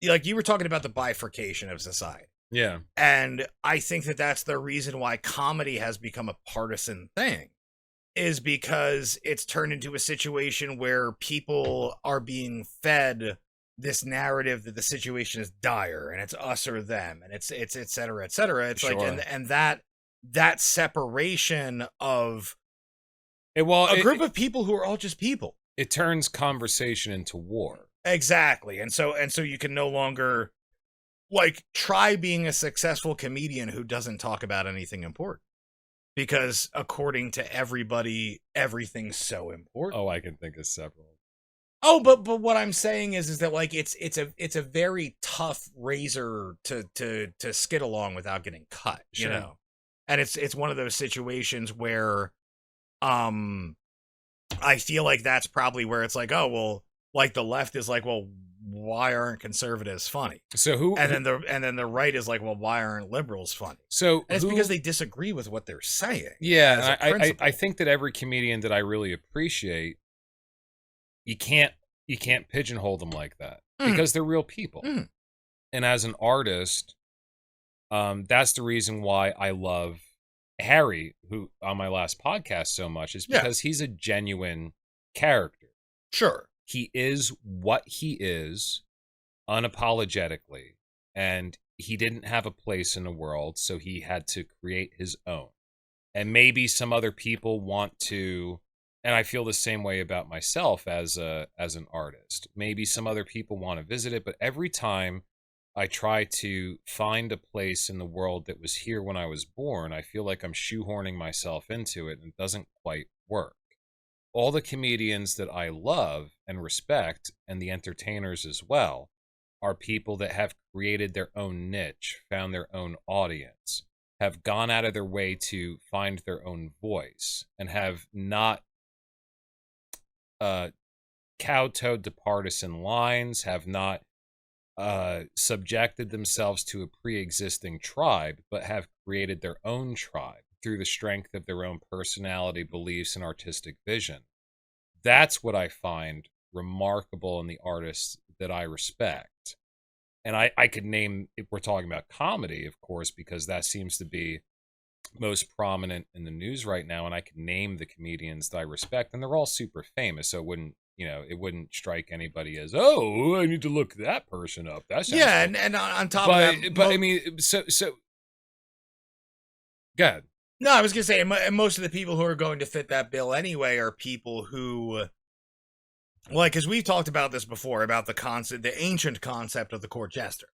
like you were talking about the bifurcation of society. Yeah. And I think that that's the reason why comedy has become a partisan thing, is because it's turned into a situation where people are being fed this narrative that the situation is dire and it's us or them, and it's et cetera, et cetera. It's Sure. like, and that separation of a group of people who are all just people. It turns conversation into war. Exactly. And so you can no longer, like, try being a successful comedian who doesn't talk about anything important, because according to everybody, everything's so important. Oh, I can think of several. Oh, but what I'm saying is that, like, it's a very tough razor to skid along without getting cut, Sure. you know. And it's one of those situations where I feel like that's probably where it's like, oh, well, like the left is like, well, why aren't conservatives funny? So And then the right is like, well, why aren't liberals funny? So And it's because they disagree with what they're saying. Yeah, as a and I think that every comedian that I really appreciate, you can't pigeonhole them like that, because they're real people. And as an artist, that's the reason why I love Harry, who on my last podcast, so much, is because he's a genuine character. Sure. He is what he is, unapologetically, and he didn't have a place in the world, so he had to create his own. And maybe some other people want to, and I feel the same way about myself as an artist. Maybe some other people want to visit it, but every time I try to find a place in the world that was here when I was born, I feel like I'm shoehorning myself into it, and it doesn't quite work. All the comedians that I love and respect, and the entertainers as well, are people that have created their own niche, found their own audience, have gone out of their way to find their own voice, and have not kowtowed to partisan lines, have not subjected themselves to a pre-existing tribe, but have created their own tribe through the strength of their own personality, beliefs, and artistic vision. That's what I find remarkable in the artists that I respect. And I could name, if we're talking about comedy, of course, because that seems to be most prominent in the news right now, and I could name the comedians that I respect, and they're all super famous, so it wouldn't strike anybody as, oh, I need to look that person up. That sounds cool. And on top of that, but I mean, so go ahead. No, I was gonna say, and most of the people who are going to fit that bill anyway are people who, like, because we've talked about this before, about the ancient concept of the court jester.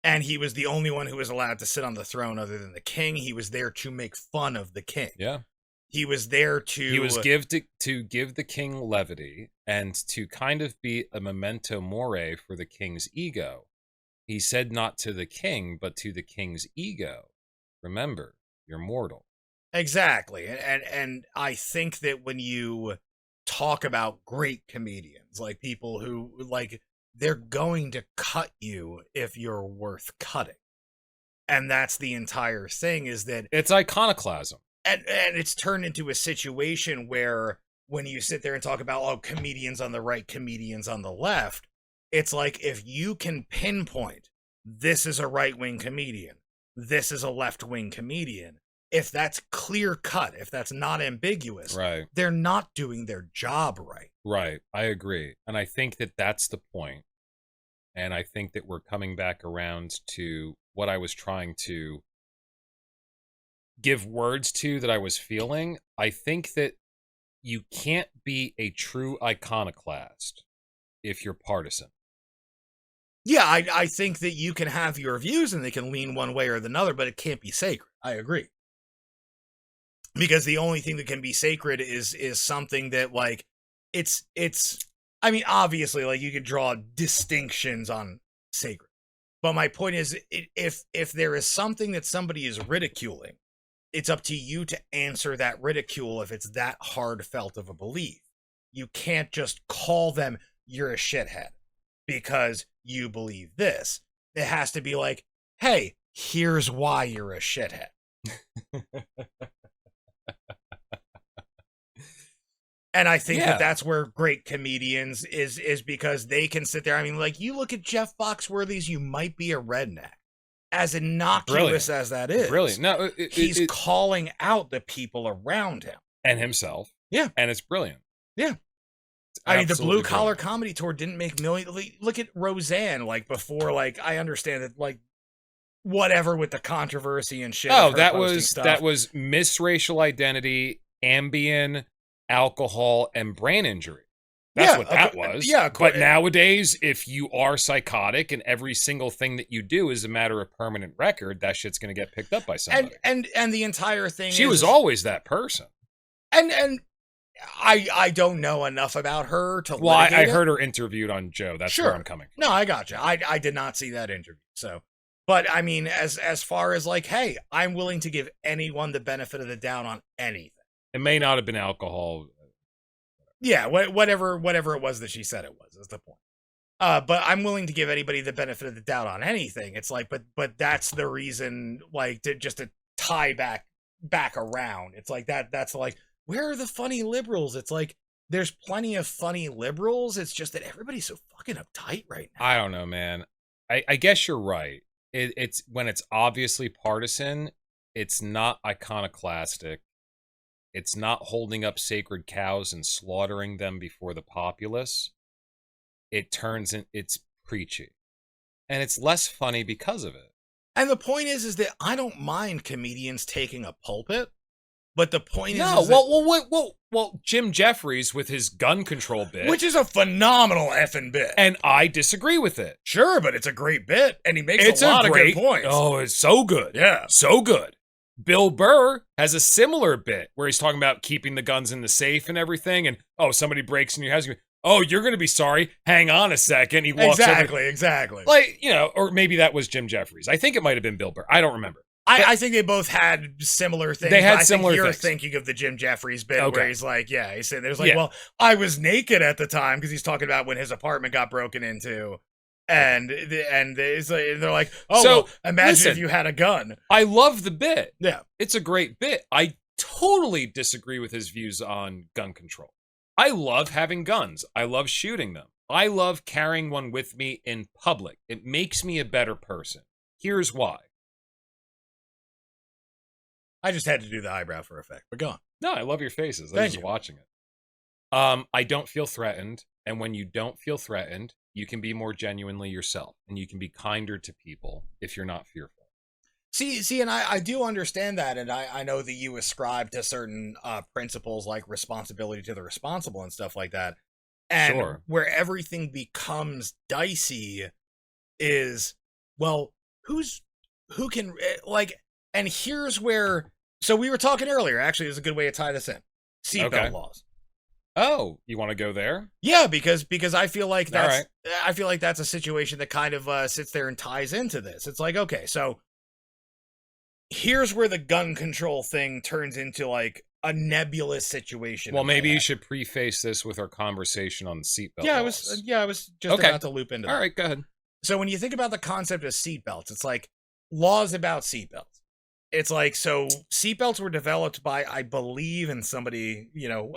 And he was the only one who was allowed to sit on the throne other than the king. He was there to make fun of the king. Yeah. He was there to... He was to give the king levity, and to kind of be a memento mori for the king's ego. He said not to the king, but to the king's ego. Remember, you're mortal. Exactly. And I think that when you talk about great comedians, like people who, like, they're going to cut you if you're worth cutting. And that's the entire thing, is that... It's iconoclasm. And it's turned into a situation where when you sit there and talk about, oh, comedians on the right, comedians on the left, it's like, if you can pinpoint, this is a right-wing comedian, this is a left-wing comedian, if that's clear cut, if that's not ambiguous, right, they're not doing their job right. Right. I agree. And I think that that's the point. And I think that we're coming back around to what I was trying to give words to, that I was feeling. I think that you can't be a true iconoclast if you're partisan. Yeah, I think that you can have your views and they can lean one way or another, but it can't be sacred. I agree. Because the only thing that can be sacred is something that, like, it's I mean, obviously, like, you could draw distinctions on sacred. But my point is, if there is something that somebody is ridiculing, it's up to you to answer that ridicule if it's that heartfelt of a belief. You can't just call them, you're a shithead, because you believe this. It has to be like, hey, here's why you're a shithead. And I think that's where great comedians is because they can sit there. I mean, like, you look at Jeff Foxworthy's You Might Be a Redneck. As innocuous as that is. Brilliant. No, he's calling out the people around him. And himself. Yeah. And it's brilliant. Yeah. I mean, the Blue Collar Comedy Tour didn't make millions. Look at Roseanne, like, before, like, I understand that, like, whatever with the controversy and shit. Oh, that was mis-racial identity, Ambien, alcohol, and brain injury. That's what that was. Yeah, but nowadays, if you are psychotic and every single thing that you do is a matter of permanent record, that shit's going to get picked up by somebody. And the entire thing. She was always that person. And I don't know enough about her to. Well, I heard her interviewed on Joe. That's where I'm coming from. No, I got you. I did not see that interview. So, but I mean, as far as like, hey, I'm willing to give anyone the benefit of the doubt on anything. It may not have been alcohol. Yeah, whatever it was that she said it was, is the point. But I'm willing to give anybody the benefit of the doubt on anything. It's like, but that's the reason, like, to tie back around. It's like that's like, where are the funny liberals? It's like, there's plenty of funny liberals. It's just that everybody's so fucking uptight right now. I don't know, man. I guess you're right. It's when it's obviously partisan, it's not iconoclastic. It's not holding up sacred cows and slaughtering them before the populace. It's preachy. And it's less funny because of it. And the point is that I don't mind comedians taking a pulpit, but the point is... Well, Jim Jeffries with his gun control bit. Which is a phenomenal effing bit. And I disagree with it. Sure, but it's a great bit, and he makes a lot of good points. Oh, it's so good. Yeah. So good. Bill Burr has a similar bit where he's talking about keeping the guns in the safe and everything, and somebody breaks in your house. Oh, you're going to be sorry. Hang on a second. He walks exactly. Like, or maybe that was Jim Jeffries. I think it might have been Bill Burr. I don't remember. I think they both had similar things. They had similar things. You're things. thinking of the Jim Jeffries bit where he's like, he's saying there's like, well, I was naked at the time, because he's talking about when his apartment got broken into. And they're like, imagine if you had a gun. I love the bit. Yeah. It's a great bit. I totally disagree with his views on gun control. I love having guns. I love shooting them. I love carrying one with me in public. It makes me a better person. Here's why. I just had to do the eyebrow for effect, but go on. No, I love your faces. I was just watching it. I don't feel threatened. And when you don't feel threatened, you can be more genuinely yourself, and you can be kinder to people if you're not fearful. See, and I do understand that, and I know that you ascribe to certain principles like responsibility to the responsible and stuff like that. And where everything becomes dicey is, well, who can, like, and here's where, so we were talking earlier, actually, there's a good way to tie this in. Seatbelt laws. Oh, you want to go there? Yeah, because I feel like that's a situation that kind of sits there and ties into this. It's like, okay, so here's where the gun control thing turns into like a nebulous situation. Well, maybe you should preface this with our conversation on seatbelt laws. I was just about to loop into that. All right, go ahead. So when you think about the concept of seatbelts, it's like laws about seatbelts. It's like, so seatbelts were developed by, I believe, and somebody,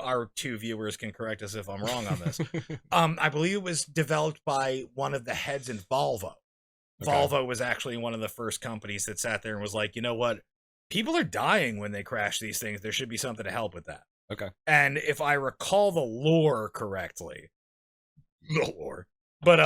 our two viewers can correct us if I'm wrong on this. I believe it was developed by one of the heads in Volvo. Okay. Volvo was actually one of the first companies that sat there and was like, you know what? People are dying when they crash these things. There should be something to help with that. Okay. And if I recall the lore correctly, but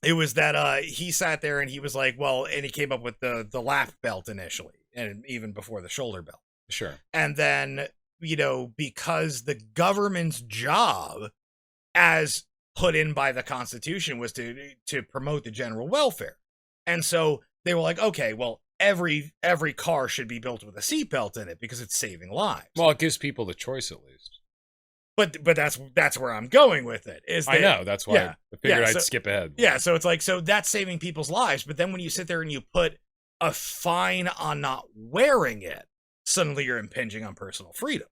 it was that he sat there and he was like, well, and he came up with the lap belt initially, and even before the shoulder belt. Sure. And then, because the government's job, as put in by the Constitution, was to promote the general welfare. And so they were like, okay, well, every car should be built with a seatbelt in it because it's saving lives. Well, it gives people the choice at least. But that's where I'm going with it. I know, that's why I figured I'd skip ahead. Yeah, so it's like, so that's saving people's lives. But then when you sit there and you put a fine on not wearing it, suddenly you're impinging on personal freedom.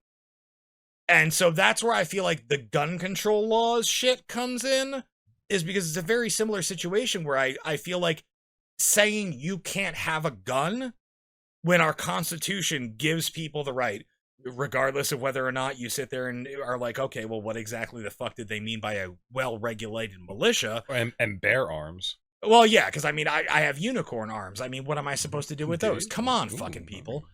And so that's where I feel like the gun control laws shit comes in, is because it's a very similar situation where I feel like saying you can't have a gun when our Constitution gives people the right, regardless of whether or not you sit there and are like, okay, well, what exactly the fuck did they mean by a well-regulated militia? And bear arms. Well, yeah, because I mean, I have unicorn arms. I mean, what am I supposed to do with those? Come on, fucking people.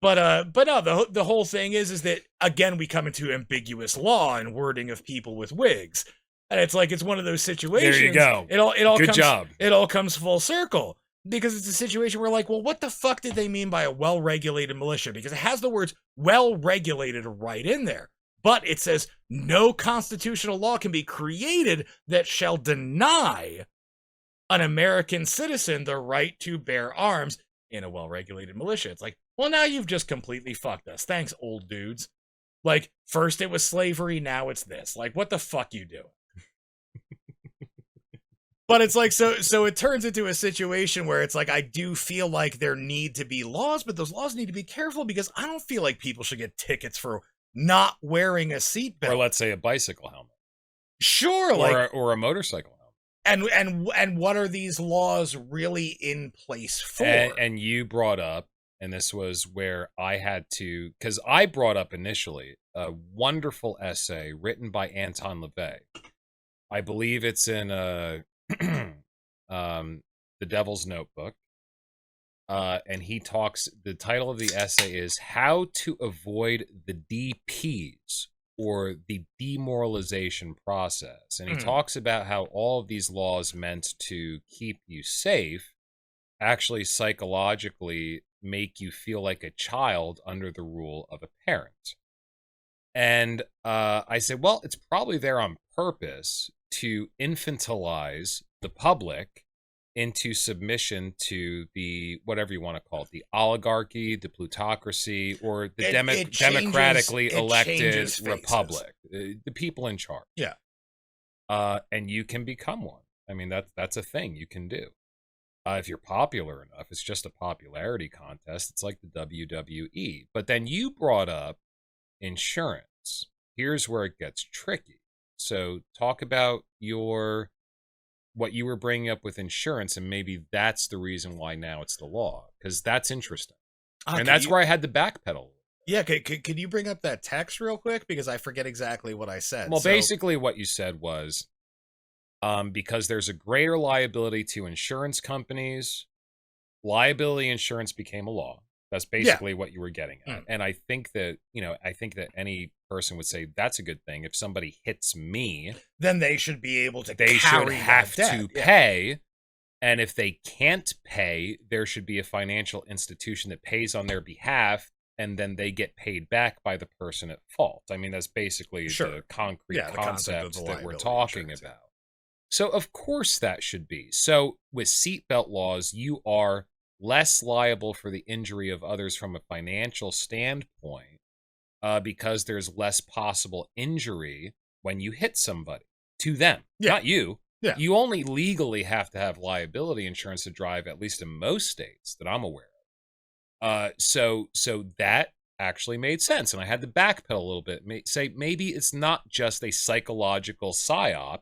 But no, the whole thing is that, again, we come into ambiguous law and wording of people with wigs. And it's like, it's one of those situations. There you go. It all Good comes, job. It all comes full circle. Because it's a situation where, like, well, what the fuck did they mean by a well-regulated militia? Because it has the words well-regulated right in there. But it says no constitutional law can be created that shall deny an American citizen the right to bear arms in a well-regulated militia. It's like, well, now you've just completely fucked us. Thanks, old dudes. Like, first it was slavery, now it's this. Like, what the fuck you doing? But it's like, so it turns into a situation where it's like, I do feel like there need to be laws, but those laws need to be careful, because I don't feel like people should get tickets for not wearing a seatbelt. Or let's say a bicycle helmet. Sure, like, or a motorcycle helmet. And what are these laws really in place for? And you brought up, and this was where I had to, because I brought up initially a wonderful essay written by Anton LaVey. I believe it's in The Devil's Notebook. And he talks, the title of the essay is How to Avoid the DPs, or the demoralization process. And he talks about how all of these laws meant to keep you safe actually psychologically make you feel like a child under the rule of a parent. And I said, well, it's probably there on purpose to infantilize the public into submission to the, whatever you want to call it, the oligarchy, the plutocracy, or the democratically elected republic, the people in charge. Yeah. And you can become one. I mean, that's a thing you can do. If you're popular enough, it's just a popularity contest. It's like the WWE. But then you brought up insurance. Here's where it gets tricky. So talk about what you were bringing up with insurance, and maybe that's the reason why now it's the law, because that's interesting. And that's where I had to backpedal. Yeah, could you bring up that text real quick? Because I forget exactly what I said. Well, basically what you said was, because there's a greater liability to insurance companies, liability insurance became a law. That's basically what you were getting at. And I think that, any person would say that's a good thing. If somebody hits me, then they should be able to they should have to pay. And if they can't pay, there should be a financial institution that pays on their behalf, and then they get paid back by the person at fault. I mean, that's basically the concrete concept that we're talking about. So of course that should be. So with seatbelt laws, you are less liable for the injury of others from a financial standpoint, because there's less possible injury when you hit somebody, to them, not you. Yeah. You only legally have to have liability insurance to drive, at least in most states that I'm aware of. So that actually made sense, and I had to backpedal a little bit, say maybe it's not just a psychological psyop,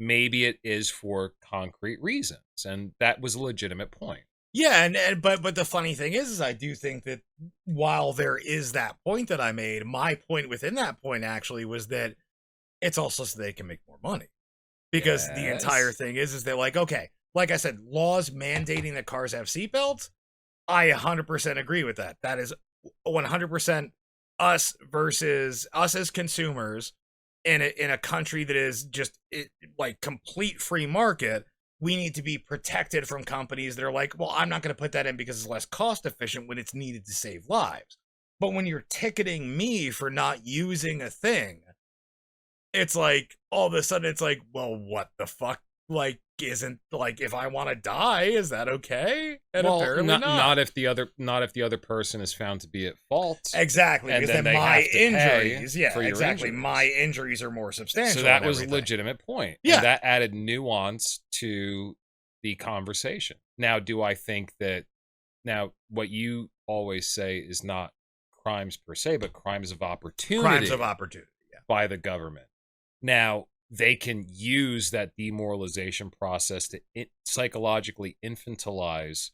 maybe it is for concrete reasons, and that was a legitimate point. Yeah, but the funny thing is I do think that while there is that point that I made, my point within that point actually was that it's also so they can make more money. Because the entire thing is they're like, okay, like I said, laws mandating that cars have seatbelts, I 100% agree with that. That is 100% us versus us as consumers in a country that is just like complete free market. We need to be protected from companies that are like, well, I'm not going to put that in because it's less cost efficient when it's needed to save lives. But when you're ticketing me for not using a thing, it's like, all of a sudden it's like, well, what the fuck? Like, isn't, like, if I want to die, is that okay? And well, apparently not if the other person is found to be at fault. Exactly, and because then my injuries, my injuries are more substantial. So that was a legitimate point. Yeah, and that added nuance to the conversation. Now, do I think that what you always say is not crimes per se, but crimes of opportunity. Crimes of opportunity, yeah. By the government. Now, they can use that demoralization process to psychologically infantilize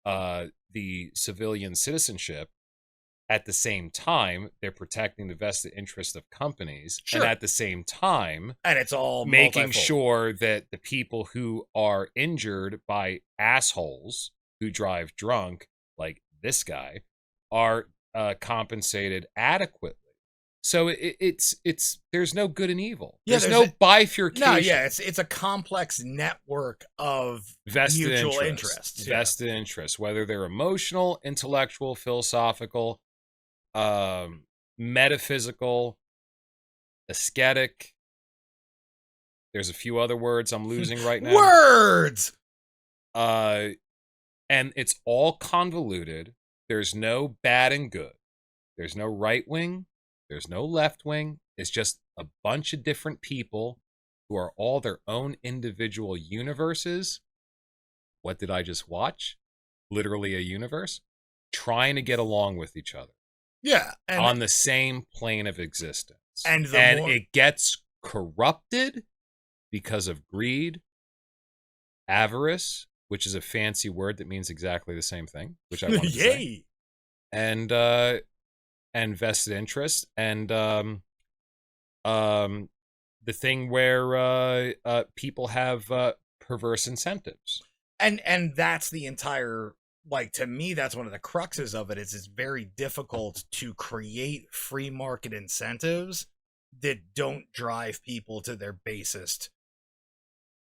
the civilian citizenship. At the same time, they're protecting the vested interest of companies. Sure. And at the same time, and it's all making multifold. sure that the people who are injured by assholes who drive drunk, like this guy, are compensated adequately. So it's there's no good and evil. Yeah, there's no bifurcation. No, yeah, it's a complex network of vested mutual interests. Yeah. Vested interests, whether they're emotional, intellectual, philosophical, metaphysical, aesthetic. There's a few other words I'm losing right now. Words! And it's all convoluted. There's no bad and good. There's no right wing. There's no left wing. It's just a bunch of different people who are all their own individual universes. What did I just watch? Literally a universe. Trying to get along with each other. Yeah. On the same plane of existence. And it gets corrupted because of greed, avarice, which is a fancy word that means exactly the same thing, which I wanted to say. And vested interest, and the thing where people have perverse incentives. And that's the entire, like, to me, that's one of the cruxes of it, is it's very difficult to create free market incentives that don't drive people to their basest,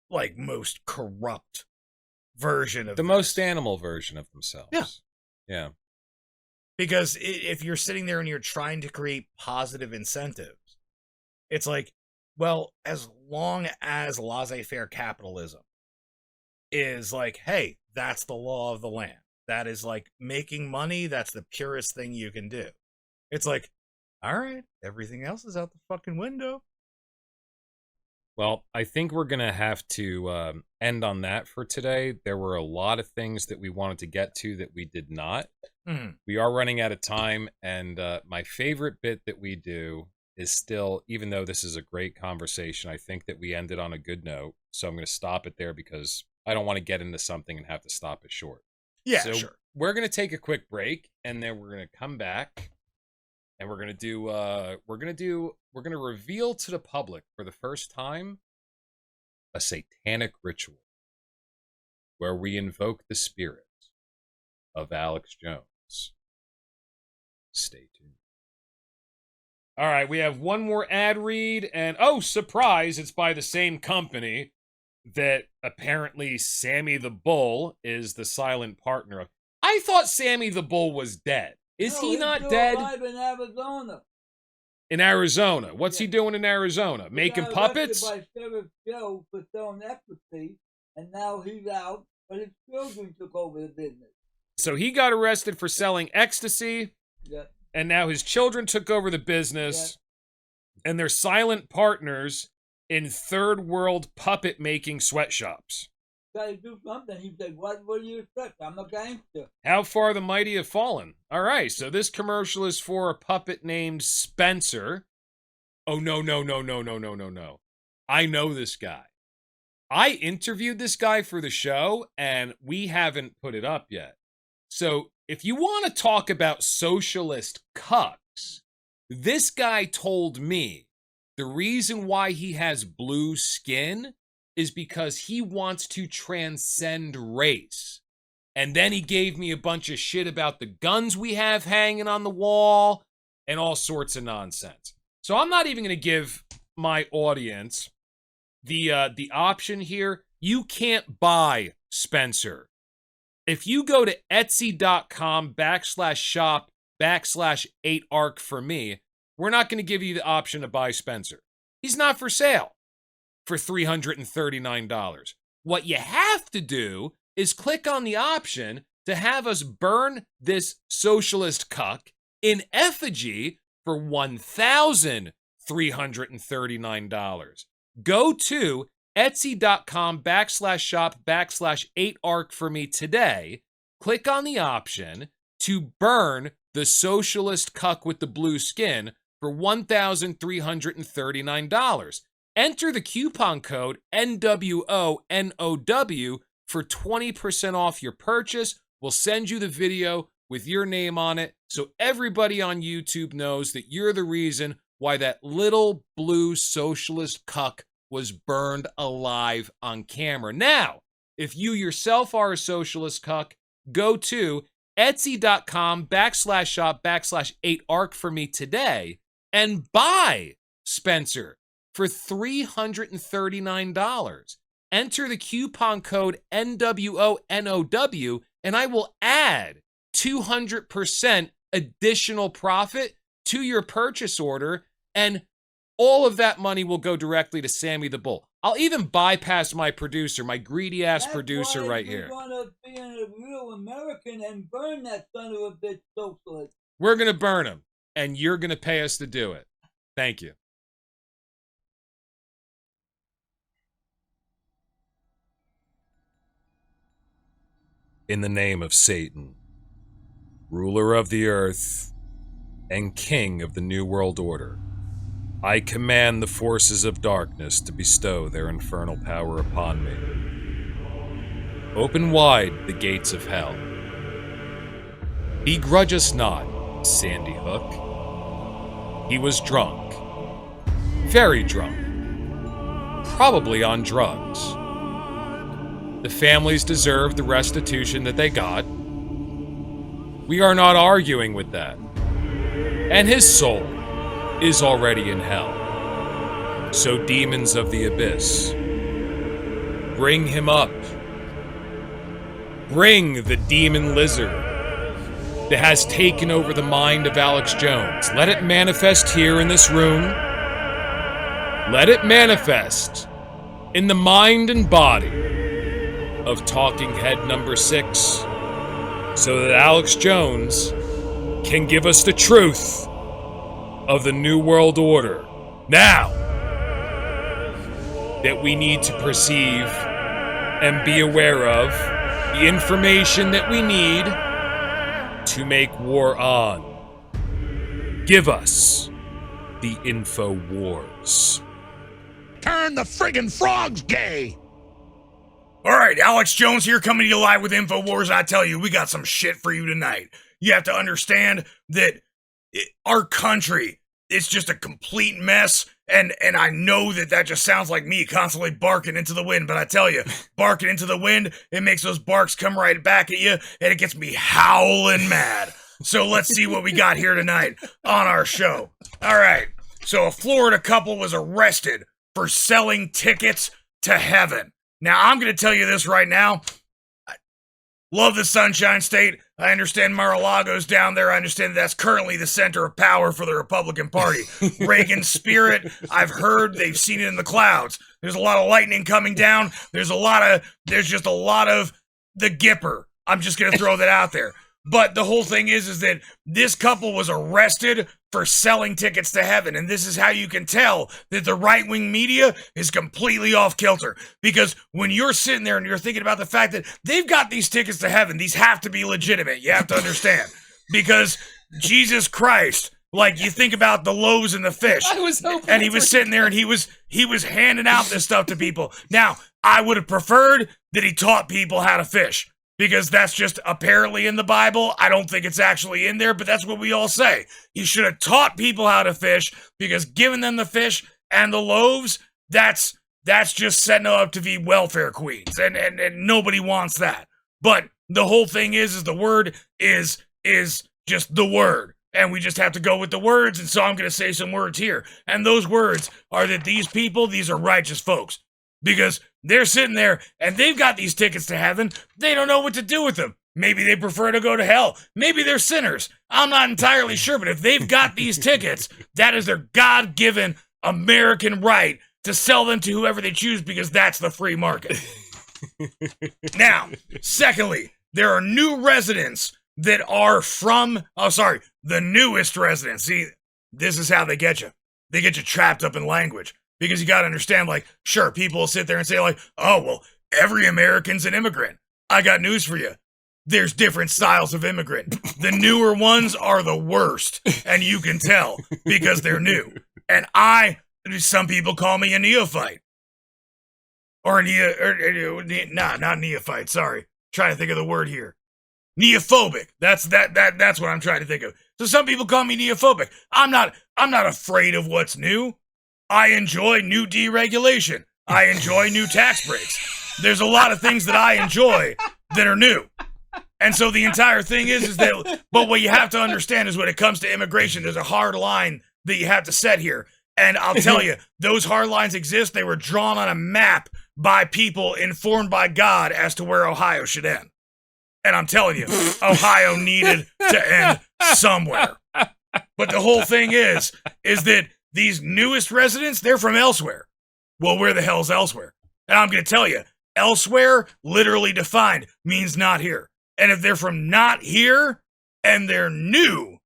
like, most corrupt version of the most animal version of themselves. Yeah. Because if you're sitting there and you're trying to create positive incentives, it's like, well, as long as laissez-faire capitalism is like, hey, that's the law of the land. That is like making money. That's the purest thing you can do. It's like, all right, everything else is out the fucking window. Well, I think we're going to have to end on that for today. There were a lot of things that we wanted to get to that we did not. We are running out of time, and my favorite bit that we do is still, even though this is a great conversation, I think that we ended on a good note. So I'm going to stop it there because I don't want to get into something and have to stop it short. Yeah, so sure. We're going to take a quick break, and then we're going to come back, and we're going to do we're going to reveal to the public for the first time a satanic ritual where we invoke the spirit of Alex Jones. Stay tuned. All right, we have one more ad read, and oh, surprise, it's by the same company that apparently Sammy the Bull is the silent partner of. I thought Sammy the Bull was dead. Is he not dead? Alive in Arizona. In Arizona. What's he doing in Arizona? Making puppets? By Sheriff Joe for selling ecstasy, and now he's out, but his children took over the business. So he got arrested for selling ecstasy, and now his children took over the business, and they're silent partners in third world puppet making sweatshops. Gotta do something. He said, what do you expect? I'm a gangster. How far the mighty have fallen. All right, so this commercial is for a puppet named Spencer. Oh, no. I know this guy. I interviewed this guy for the show, and we haven't put it up yet. So if you want to talk about socialist cucks, this guy told me the reason why he has blue skin is because he wants to transcend race. And then he gave me a bunch of shit about the guns we have hanging on the wall and all sorts of nonsense. So I'm not even going to give my audience the option here. You can't buy Spencer. If you go to etsy.com/shop/8arc for me, we're not going to give you the option to buy Spencer. He's not for sale for $339. What you have to do is click on the option to have us burn this socialist cuck in effigy for $1,339. Go to etsy.com/shop/8arc for me today. Click on the option to burn the socialist cuck with the blue skin, for $1,339. Enter the coupon code NWONOW for 20% off your purchase. We'll send you the video with your name on it so everybody on YouTube knows that you're the reason why that little blue socialist cuck was burned alive on camera. Now, if you yourself are a socialist cuck, go to etsy.com/shop/8arc for me today and buy Spencer for $339. Enter the coupon code NWONOW and I will add 200% additional profit to your purchase order, and all of that money will go directly to Sammy the Bull. I'll even bypass my producer, my greedy ass producer right here. We're gonna be a real American and burn that son of a bitch socialist. We're gonna burn him, and you're gonna pay us to do it. Thank you. In the name of Satan, ruler of the earth and king of the New World Order, I command the forces of darkness to bestow their infernal power upon me. Open wide the gates of hell. Begrudge us not, Sandy Hook. He was drunk. Very drunk. Probably on drugs. The families deserve the restitution that they got. We are not arguing with that. And his soul is already in hell. So demons of the abyss, bring him up. Bring the demon lizard that has taken over the mind of Alex Jones. Let it manifest here in this room. Let it manifest in the mind and body of Talking Head number 6, so that Alex Jones can give us the truth of the New World Order. Now that we need to perceive and be aware of the information that we need to make war on. Give us the info wars. Turn the friggin' frogs gay! All right, Alex Jones here, coming to you live with InfoWars. I tell you, we got some shit for you tonight. You have to understand that our country is just a complete mess, and I know that just sounds like me constantly barking into the wind, but I tell you, barking into the wind, it makes those barks come right back at you, and it gets me howling mad. So let's see what we got here tonight on our show. All right, so a Florida couple was arrested for selling tickets to heaven. Now, I'm going to tell you this right now. I love the Sunshine State. I understand Mar-a-Lago's down there. I understand that's currently the center of power for the Republican Party. Reagan's spirit, I've heard they've seen it in the clouds. There's a lot of lightning coming down. There's just a lot of the Gipper. I'm just going to throw that out there. But the whole thing is that this couple was arrested for selling tickets to heaven. And this is how you can tell that the right-wing media is completely off kilter. Because when you're sitting there and you're thinking about the fact that they've got these tickets to heaven, these have to be legitimate. You have to understand. Because Jesus Christ, like you think about the loaves and the fish. I was hoping, and he was sitting there and he was handing out this stuff to people. Now, I would have preferred that he taught people how to fish. Because that's just apparently in the Bible. I don't think it's actually in there, but that's what we all say. He should have taught people how to fish, because giving them the fish and the loaves, that's just setting them up to be welfare queens, and nobody wants that. But the whole thing is the word is just the word, and we just have to go with the words, and so I'm going to say some words here. And those words are that these people, these are righteous folks. Because they're sitting there and they've got these tickets to heaven. They don't know what to do with them. Maybe they prefer to go to hell. Maybe they're sinners. I'm not entirely sure, but if they've got these tickets, that is their God-given American right to sell them to whoever they choose, because that's the free market. Now, secondly, there are new residents that are from, the newest residents. See, this is how they get you. They get you trapped up in language. Because you got to understand, like, sure, people will sit there and say, like, oh, well, every American's an immigrant. I got news for you. there's different styles of immigrant. The newer ones are the worst, and you can tell because they're new. And some people call me a neophyte. Or not neophyte, sorry. Trying to think of the word here. Neophobic. That's what I'm trying to think of. So some people call me neophobic. I'm not afraid of what's new. I enjoy new deregulation. I enjoy new tax breaks. There's a lot of things that I enjoy that are new. And so the entire thing is that, but what you have to understand is when it comes to immigration, there's a hard line that you have to set here. And I'll tell you, those hard lines exist. They were drawn on a map by people informed by God as to where Ohio should end. And I'm telling you, Ohio needed to end somewhere. But the whole thing is that these newest residents, they're from elsewhere. Well, where the hell's elsewhere? And I'm going to tell you, elsewhere, literally defined, means not here. And if they're from not here and they're new,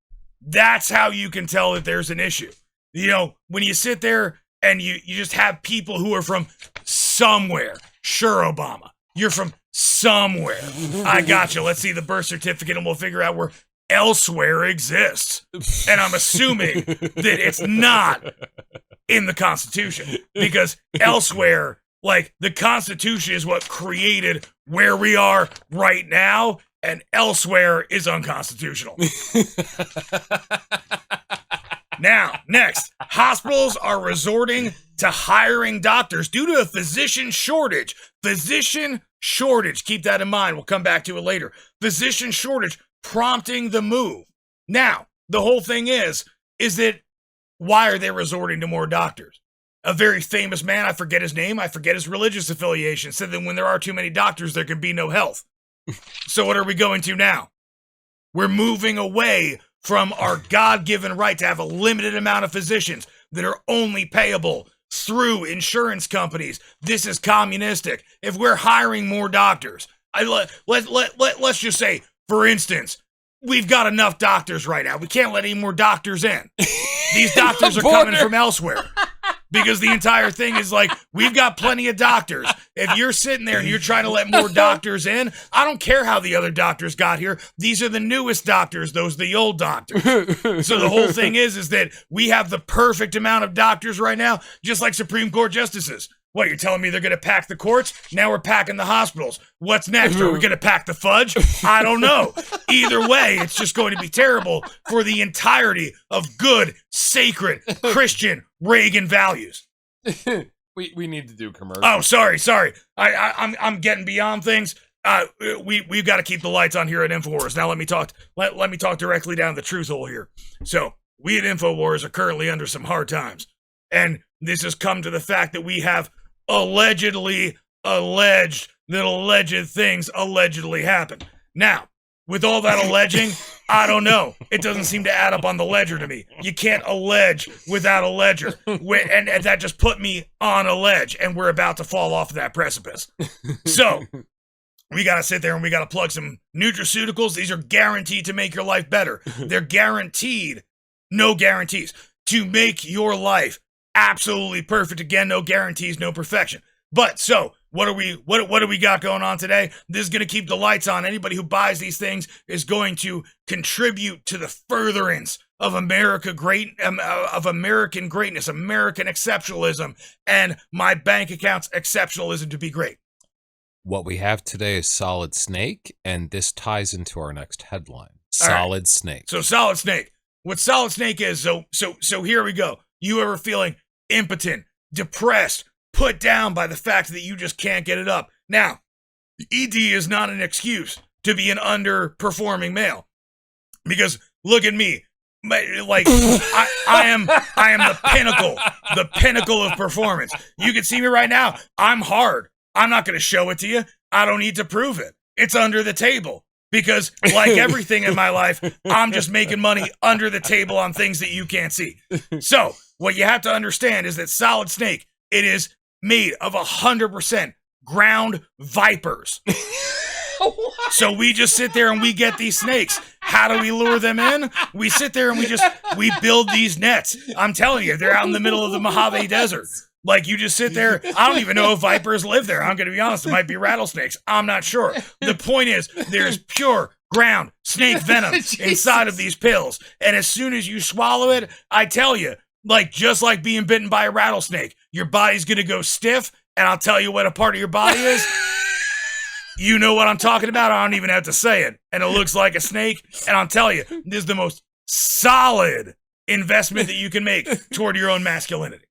that's how you can tell that there's an issue. You know, when you sit there and you just have people who are from somewhere. Sure, Obama, you're from somewhere. I got you. Let's see the birth certificate and we'll figure out where elsewhere exists. And I'm assuming that it's not in the Constitution because elsewhere, like the Constitution is what created where we are right now, and elsewhere is unconstitutional. Now, next, hospitals are resorting to hiring doctors due to a physician shortage. Physician shortage. Keep that in mind. We'll come back to it later. Physician shortage prompting the move. Now, the whole thing is that why are they resorting to more doctors? A very famous man, I forget his name, I forget his religious affiliation, said that when there are too many doctors, there can be no health. So what are we going to now? We're moving away from our God-given right to have a limited amount of physicians that are only payable through insurance companies. This is communistic. If we're hiring more doctors, let's just say, for instance, we've got enough doctors right now. We can't let any more doctors in. These doctors are coming from elsewhere. Because the entire thing is like, we've got plenty of doctors. If you're sitting there and you're trying to let more doctors in, I don't care how the other doctors got here. These are the newest doctors. Those are the old doctors. So the whole thing is that we have the perfect amount of doctors right now, just like Supreme Court justices. What, you're telling me they're going to pack the courts? Now we're packing the hospitals. What's next? Are we going to pack the fudge? I don't know. Either way, it's just going to be terrible for the entirety of good, sacred, Christian, Reagan values. we need to do commercial. Oh, sorry. I'm getting beyond things. We've got to keep the lights on here at InfoWars. Now let me talk directly down the truth hole here. So we at InfoWars are currently under some hard times, and this has come to the fact that we have alleged that alleged things allegedly happened. Now, with all that alleging, I don't know. It doesn't seem to add up on the ledger to me. You can't allege without a ledger. And that just put me on a ledge, and we're about to fall off of that precipice. So, we got to sit there and we got to plug some nutraceuticals. These are guaranteed to make your life better. They're guaranteed, no guarantees, to make your life absolutely perfect. Again, no guarantees, no perfection. But so, what do we got going on today? This is going to keep the lights on. Anybody who buys these things is going to contribute to the furtherance of American greatness, American exceptionalism, and my bank account's exceptionalism to be great. What we have today is Solid Snake, and this ties into our next headline. Solid Snake. So Solid Snake. What Solid Snake is, so here we go. You ever feeling impotent, depressed, put down by the fact that you just can't get it up? Now, ED is not an excuse to be an underperforming male. Because look at me. Like, I am the pinnacle of performance. You can see me right now. I'm hard. I'm not going to show it to you. I don't need to prove it. It's under the table. Because like everything in my life, I'm just making money under the table on things that you can't see. So what you have to understand is that Solid Snake, it is made of 100% ground vipers. So we just sit there and we get these snakes. How do we lure them in? We sit there and we build these nets. I'm telling you, they're out in the middle of the Mojave Desert. Like, you just sit there. I don't even know if vipers live there. I'm going to be honest. It might be rattlesnakes. I'm not sure. The point is, there's pure ground snake venom inside of these pills. And as soon as you swallow it, I tell you, like, just like being bitten by a rattlesnake, your body's going to go stiff. And I'll tell you what a part of your body is. You know what I'm talking about. I don't even have to say it. And it looks like a snake. And I'll tell you, this is the most solid investment that you can make toward your own masculinity.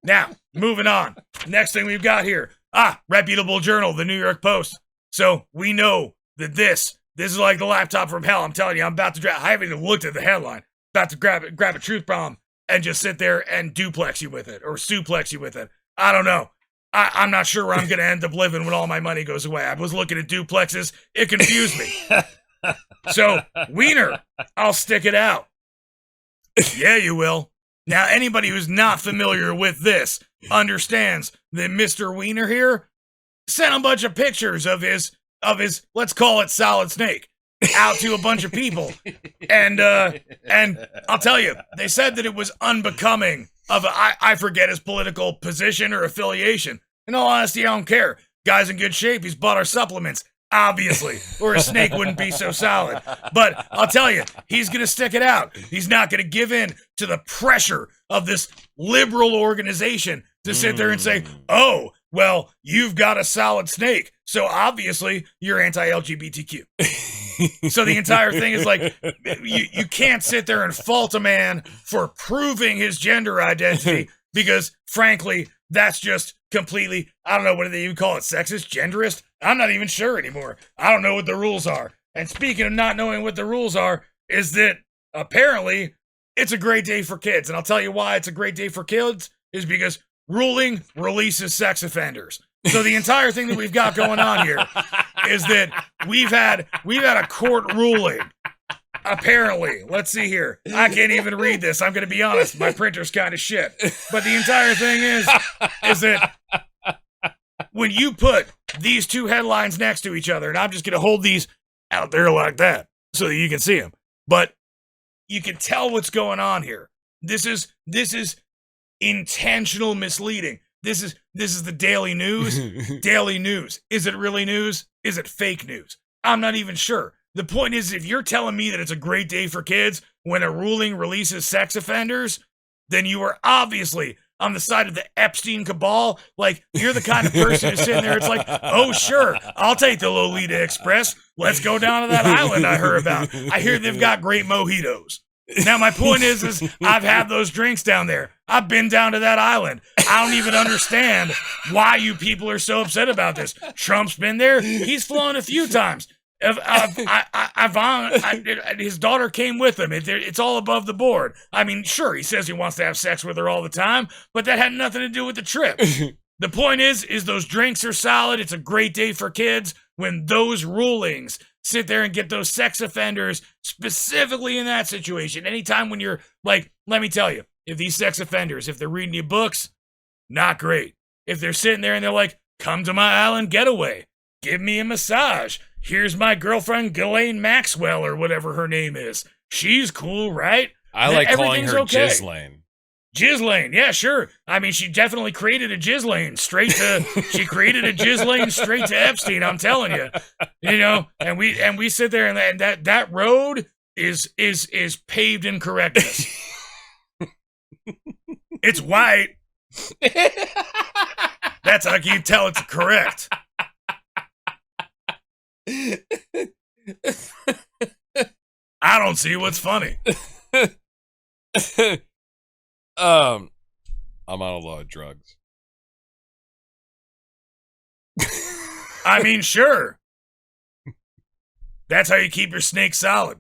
Now, moving on. Next thing we've got here. Reputable journal, the New York Post. So we know that this is like the laptop from hell. I'm telling you, I'm about to I haven't even looked at the headline. About to grab a truth bomb and just sit there and duplex you with it or suplex you with it. I don't know. I'm not sure where I'm going to end up living when all my money goes away. I was looking at duplexes. It confused me. So, Wiener, I'll stick it out. Yeah, you will. Now, anybody who's not familiar with this understands that Mr. Wiener here sent a bunch of pictures of his, let's call it solid snake, out to a bunch of people. And I'll tell you, they said that it was unbecoming of I forget his political position or affiliation. In all honesty, I don't care. Guy's in good shape. He's bought our supplements, obviously, or a snake wouldn't be so solid. But I'll tell you, he's going to stick it out. He's not going to give in to the pressure of this liberal organization to sit there and say, oh, well, you've got a solid snake, so obviously you're anti-LGBTQ. So the entire thing is like, you can't sit there and fault a man for proving his gender identity because, frankly, that's just completely, I don't know, what do they even call it, sexist, genderist? I'm not even sure anymore. I don't know what the rules are. And speaking of not knowing what the rules are, is that apparently it's a great day for kids. And I'll tell you why it's a great day for kids is because ruling releases sex offenders. So the entire thing that we've got going on here is that we've had a court ruling. Apparently, let's see here. I can't even read this. I'm going to be honest. My printer's kind of shit. But the entire thing is that when you put these two headlines next to each other, and I'm just going to hold these out there like that so that you can see them, but you can tell what's going on here. This is intentional misleading. This is the Daily News. Daily News. Is it really news? Is it fake news? I'm not even sure. The point is, if you're telling me that it's a great day for kids when a ruling releases sex offenders, then you are obviously on the side of the Epstein cabal. Like, you're the kind of person who's sitting there, it's like, oh, sure, I'll take the Lolita Express. Let's go down to that island I heard about. I hear they've got great mojitos. Now, my point is I've had those drinks down there. I've been down to that island. I don't even understand why you people are so upset about this. Trump's been there. He's flown a few times. His daughter came with him. It's all above the board. I mean, sure, he says he wants to have sex with her all the time, but that had nothing to do with the trip. The point is those drinks are solid. It's a great day for kids when those rulings sit there and get those sex offenders specifically in that situation. Anytime when you're like, let me tell you, if these sex offenders, if they're reading you books, not great. If they're sitting there and they're like, come to my island getaway, give me a massage. Here's my girlfriend, Ghislaine Maxwell, or whatever her name is. She's cool, right? I like calling her okay. Ghislaine. Ghislaine, yeah, sure. I mean, she definitely created a Ghislaine straight to Epstein, I'm telling you. You know, and we sit there and that road is paved in correctness. It's white. That's how you tell it's correct. I don't see what's funny. I'm on a lot of drugs. I mean, sure. That's how you keep your snake solid.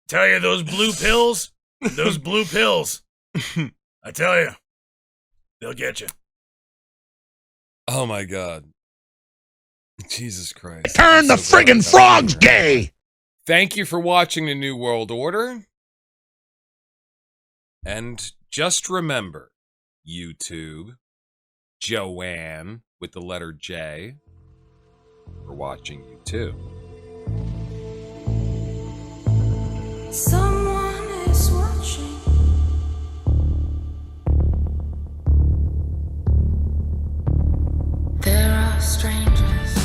Tell you, those blue pills, I tell you, they'll get you. Oh my God. Jesus Christ. Turn the friggin' frogs gay! Thank you for watching the New World Order. And just remember, YouTube, Joanne with the letter J, we're watching you too. Someone is watching. strangers.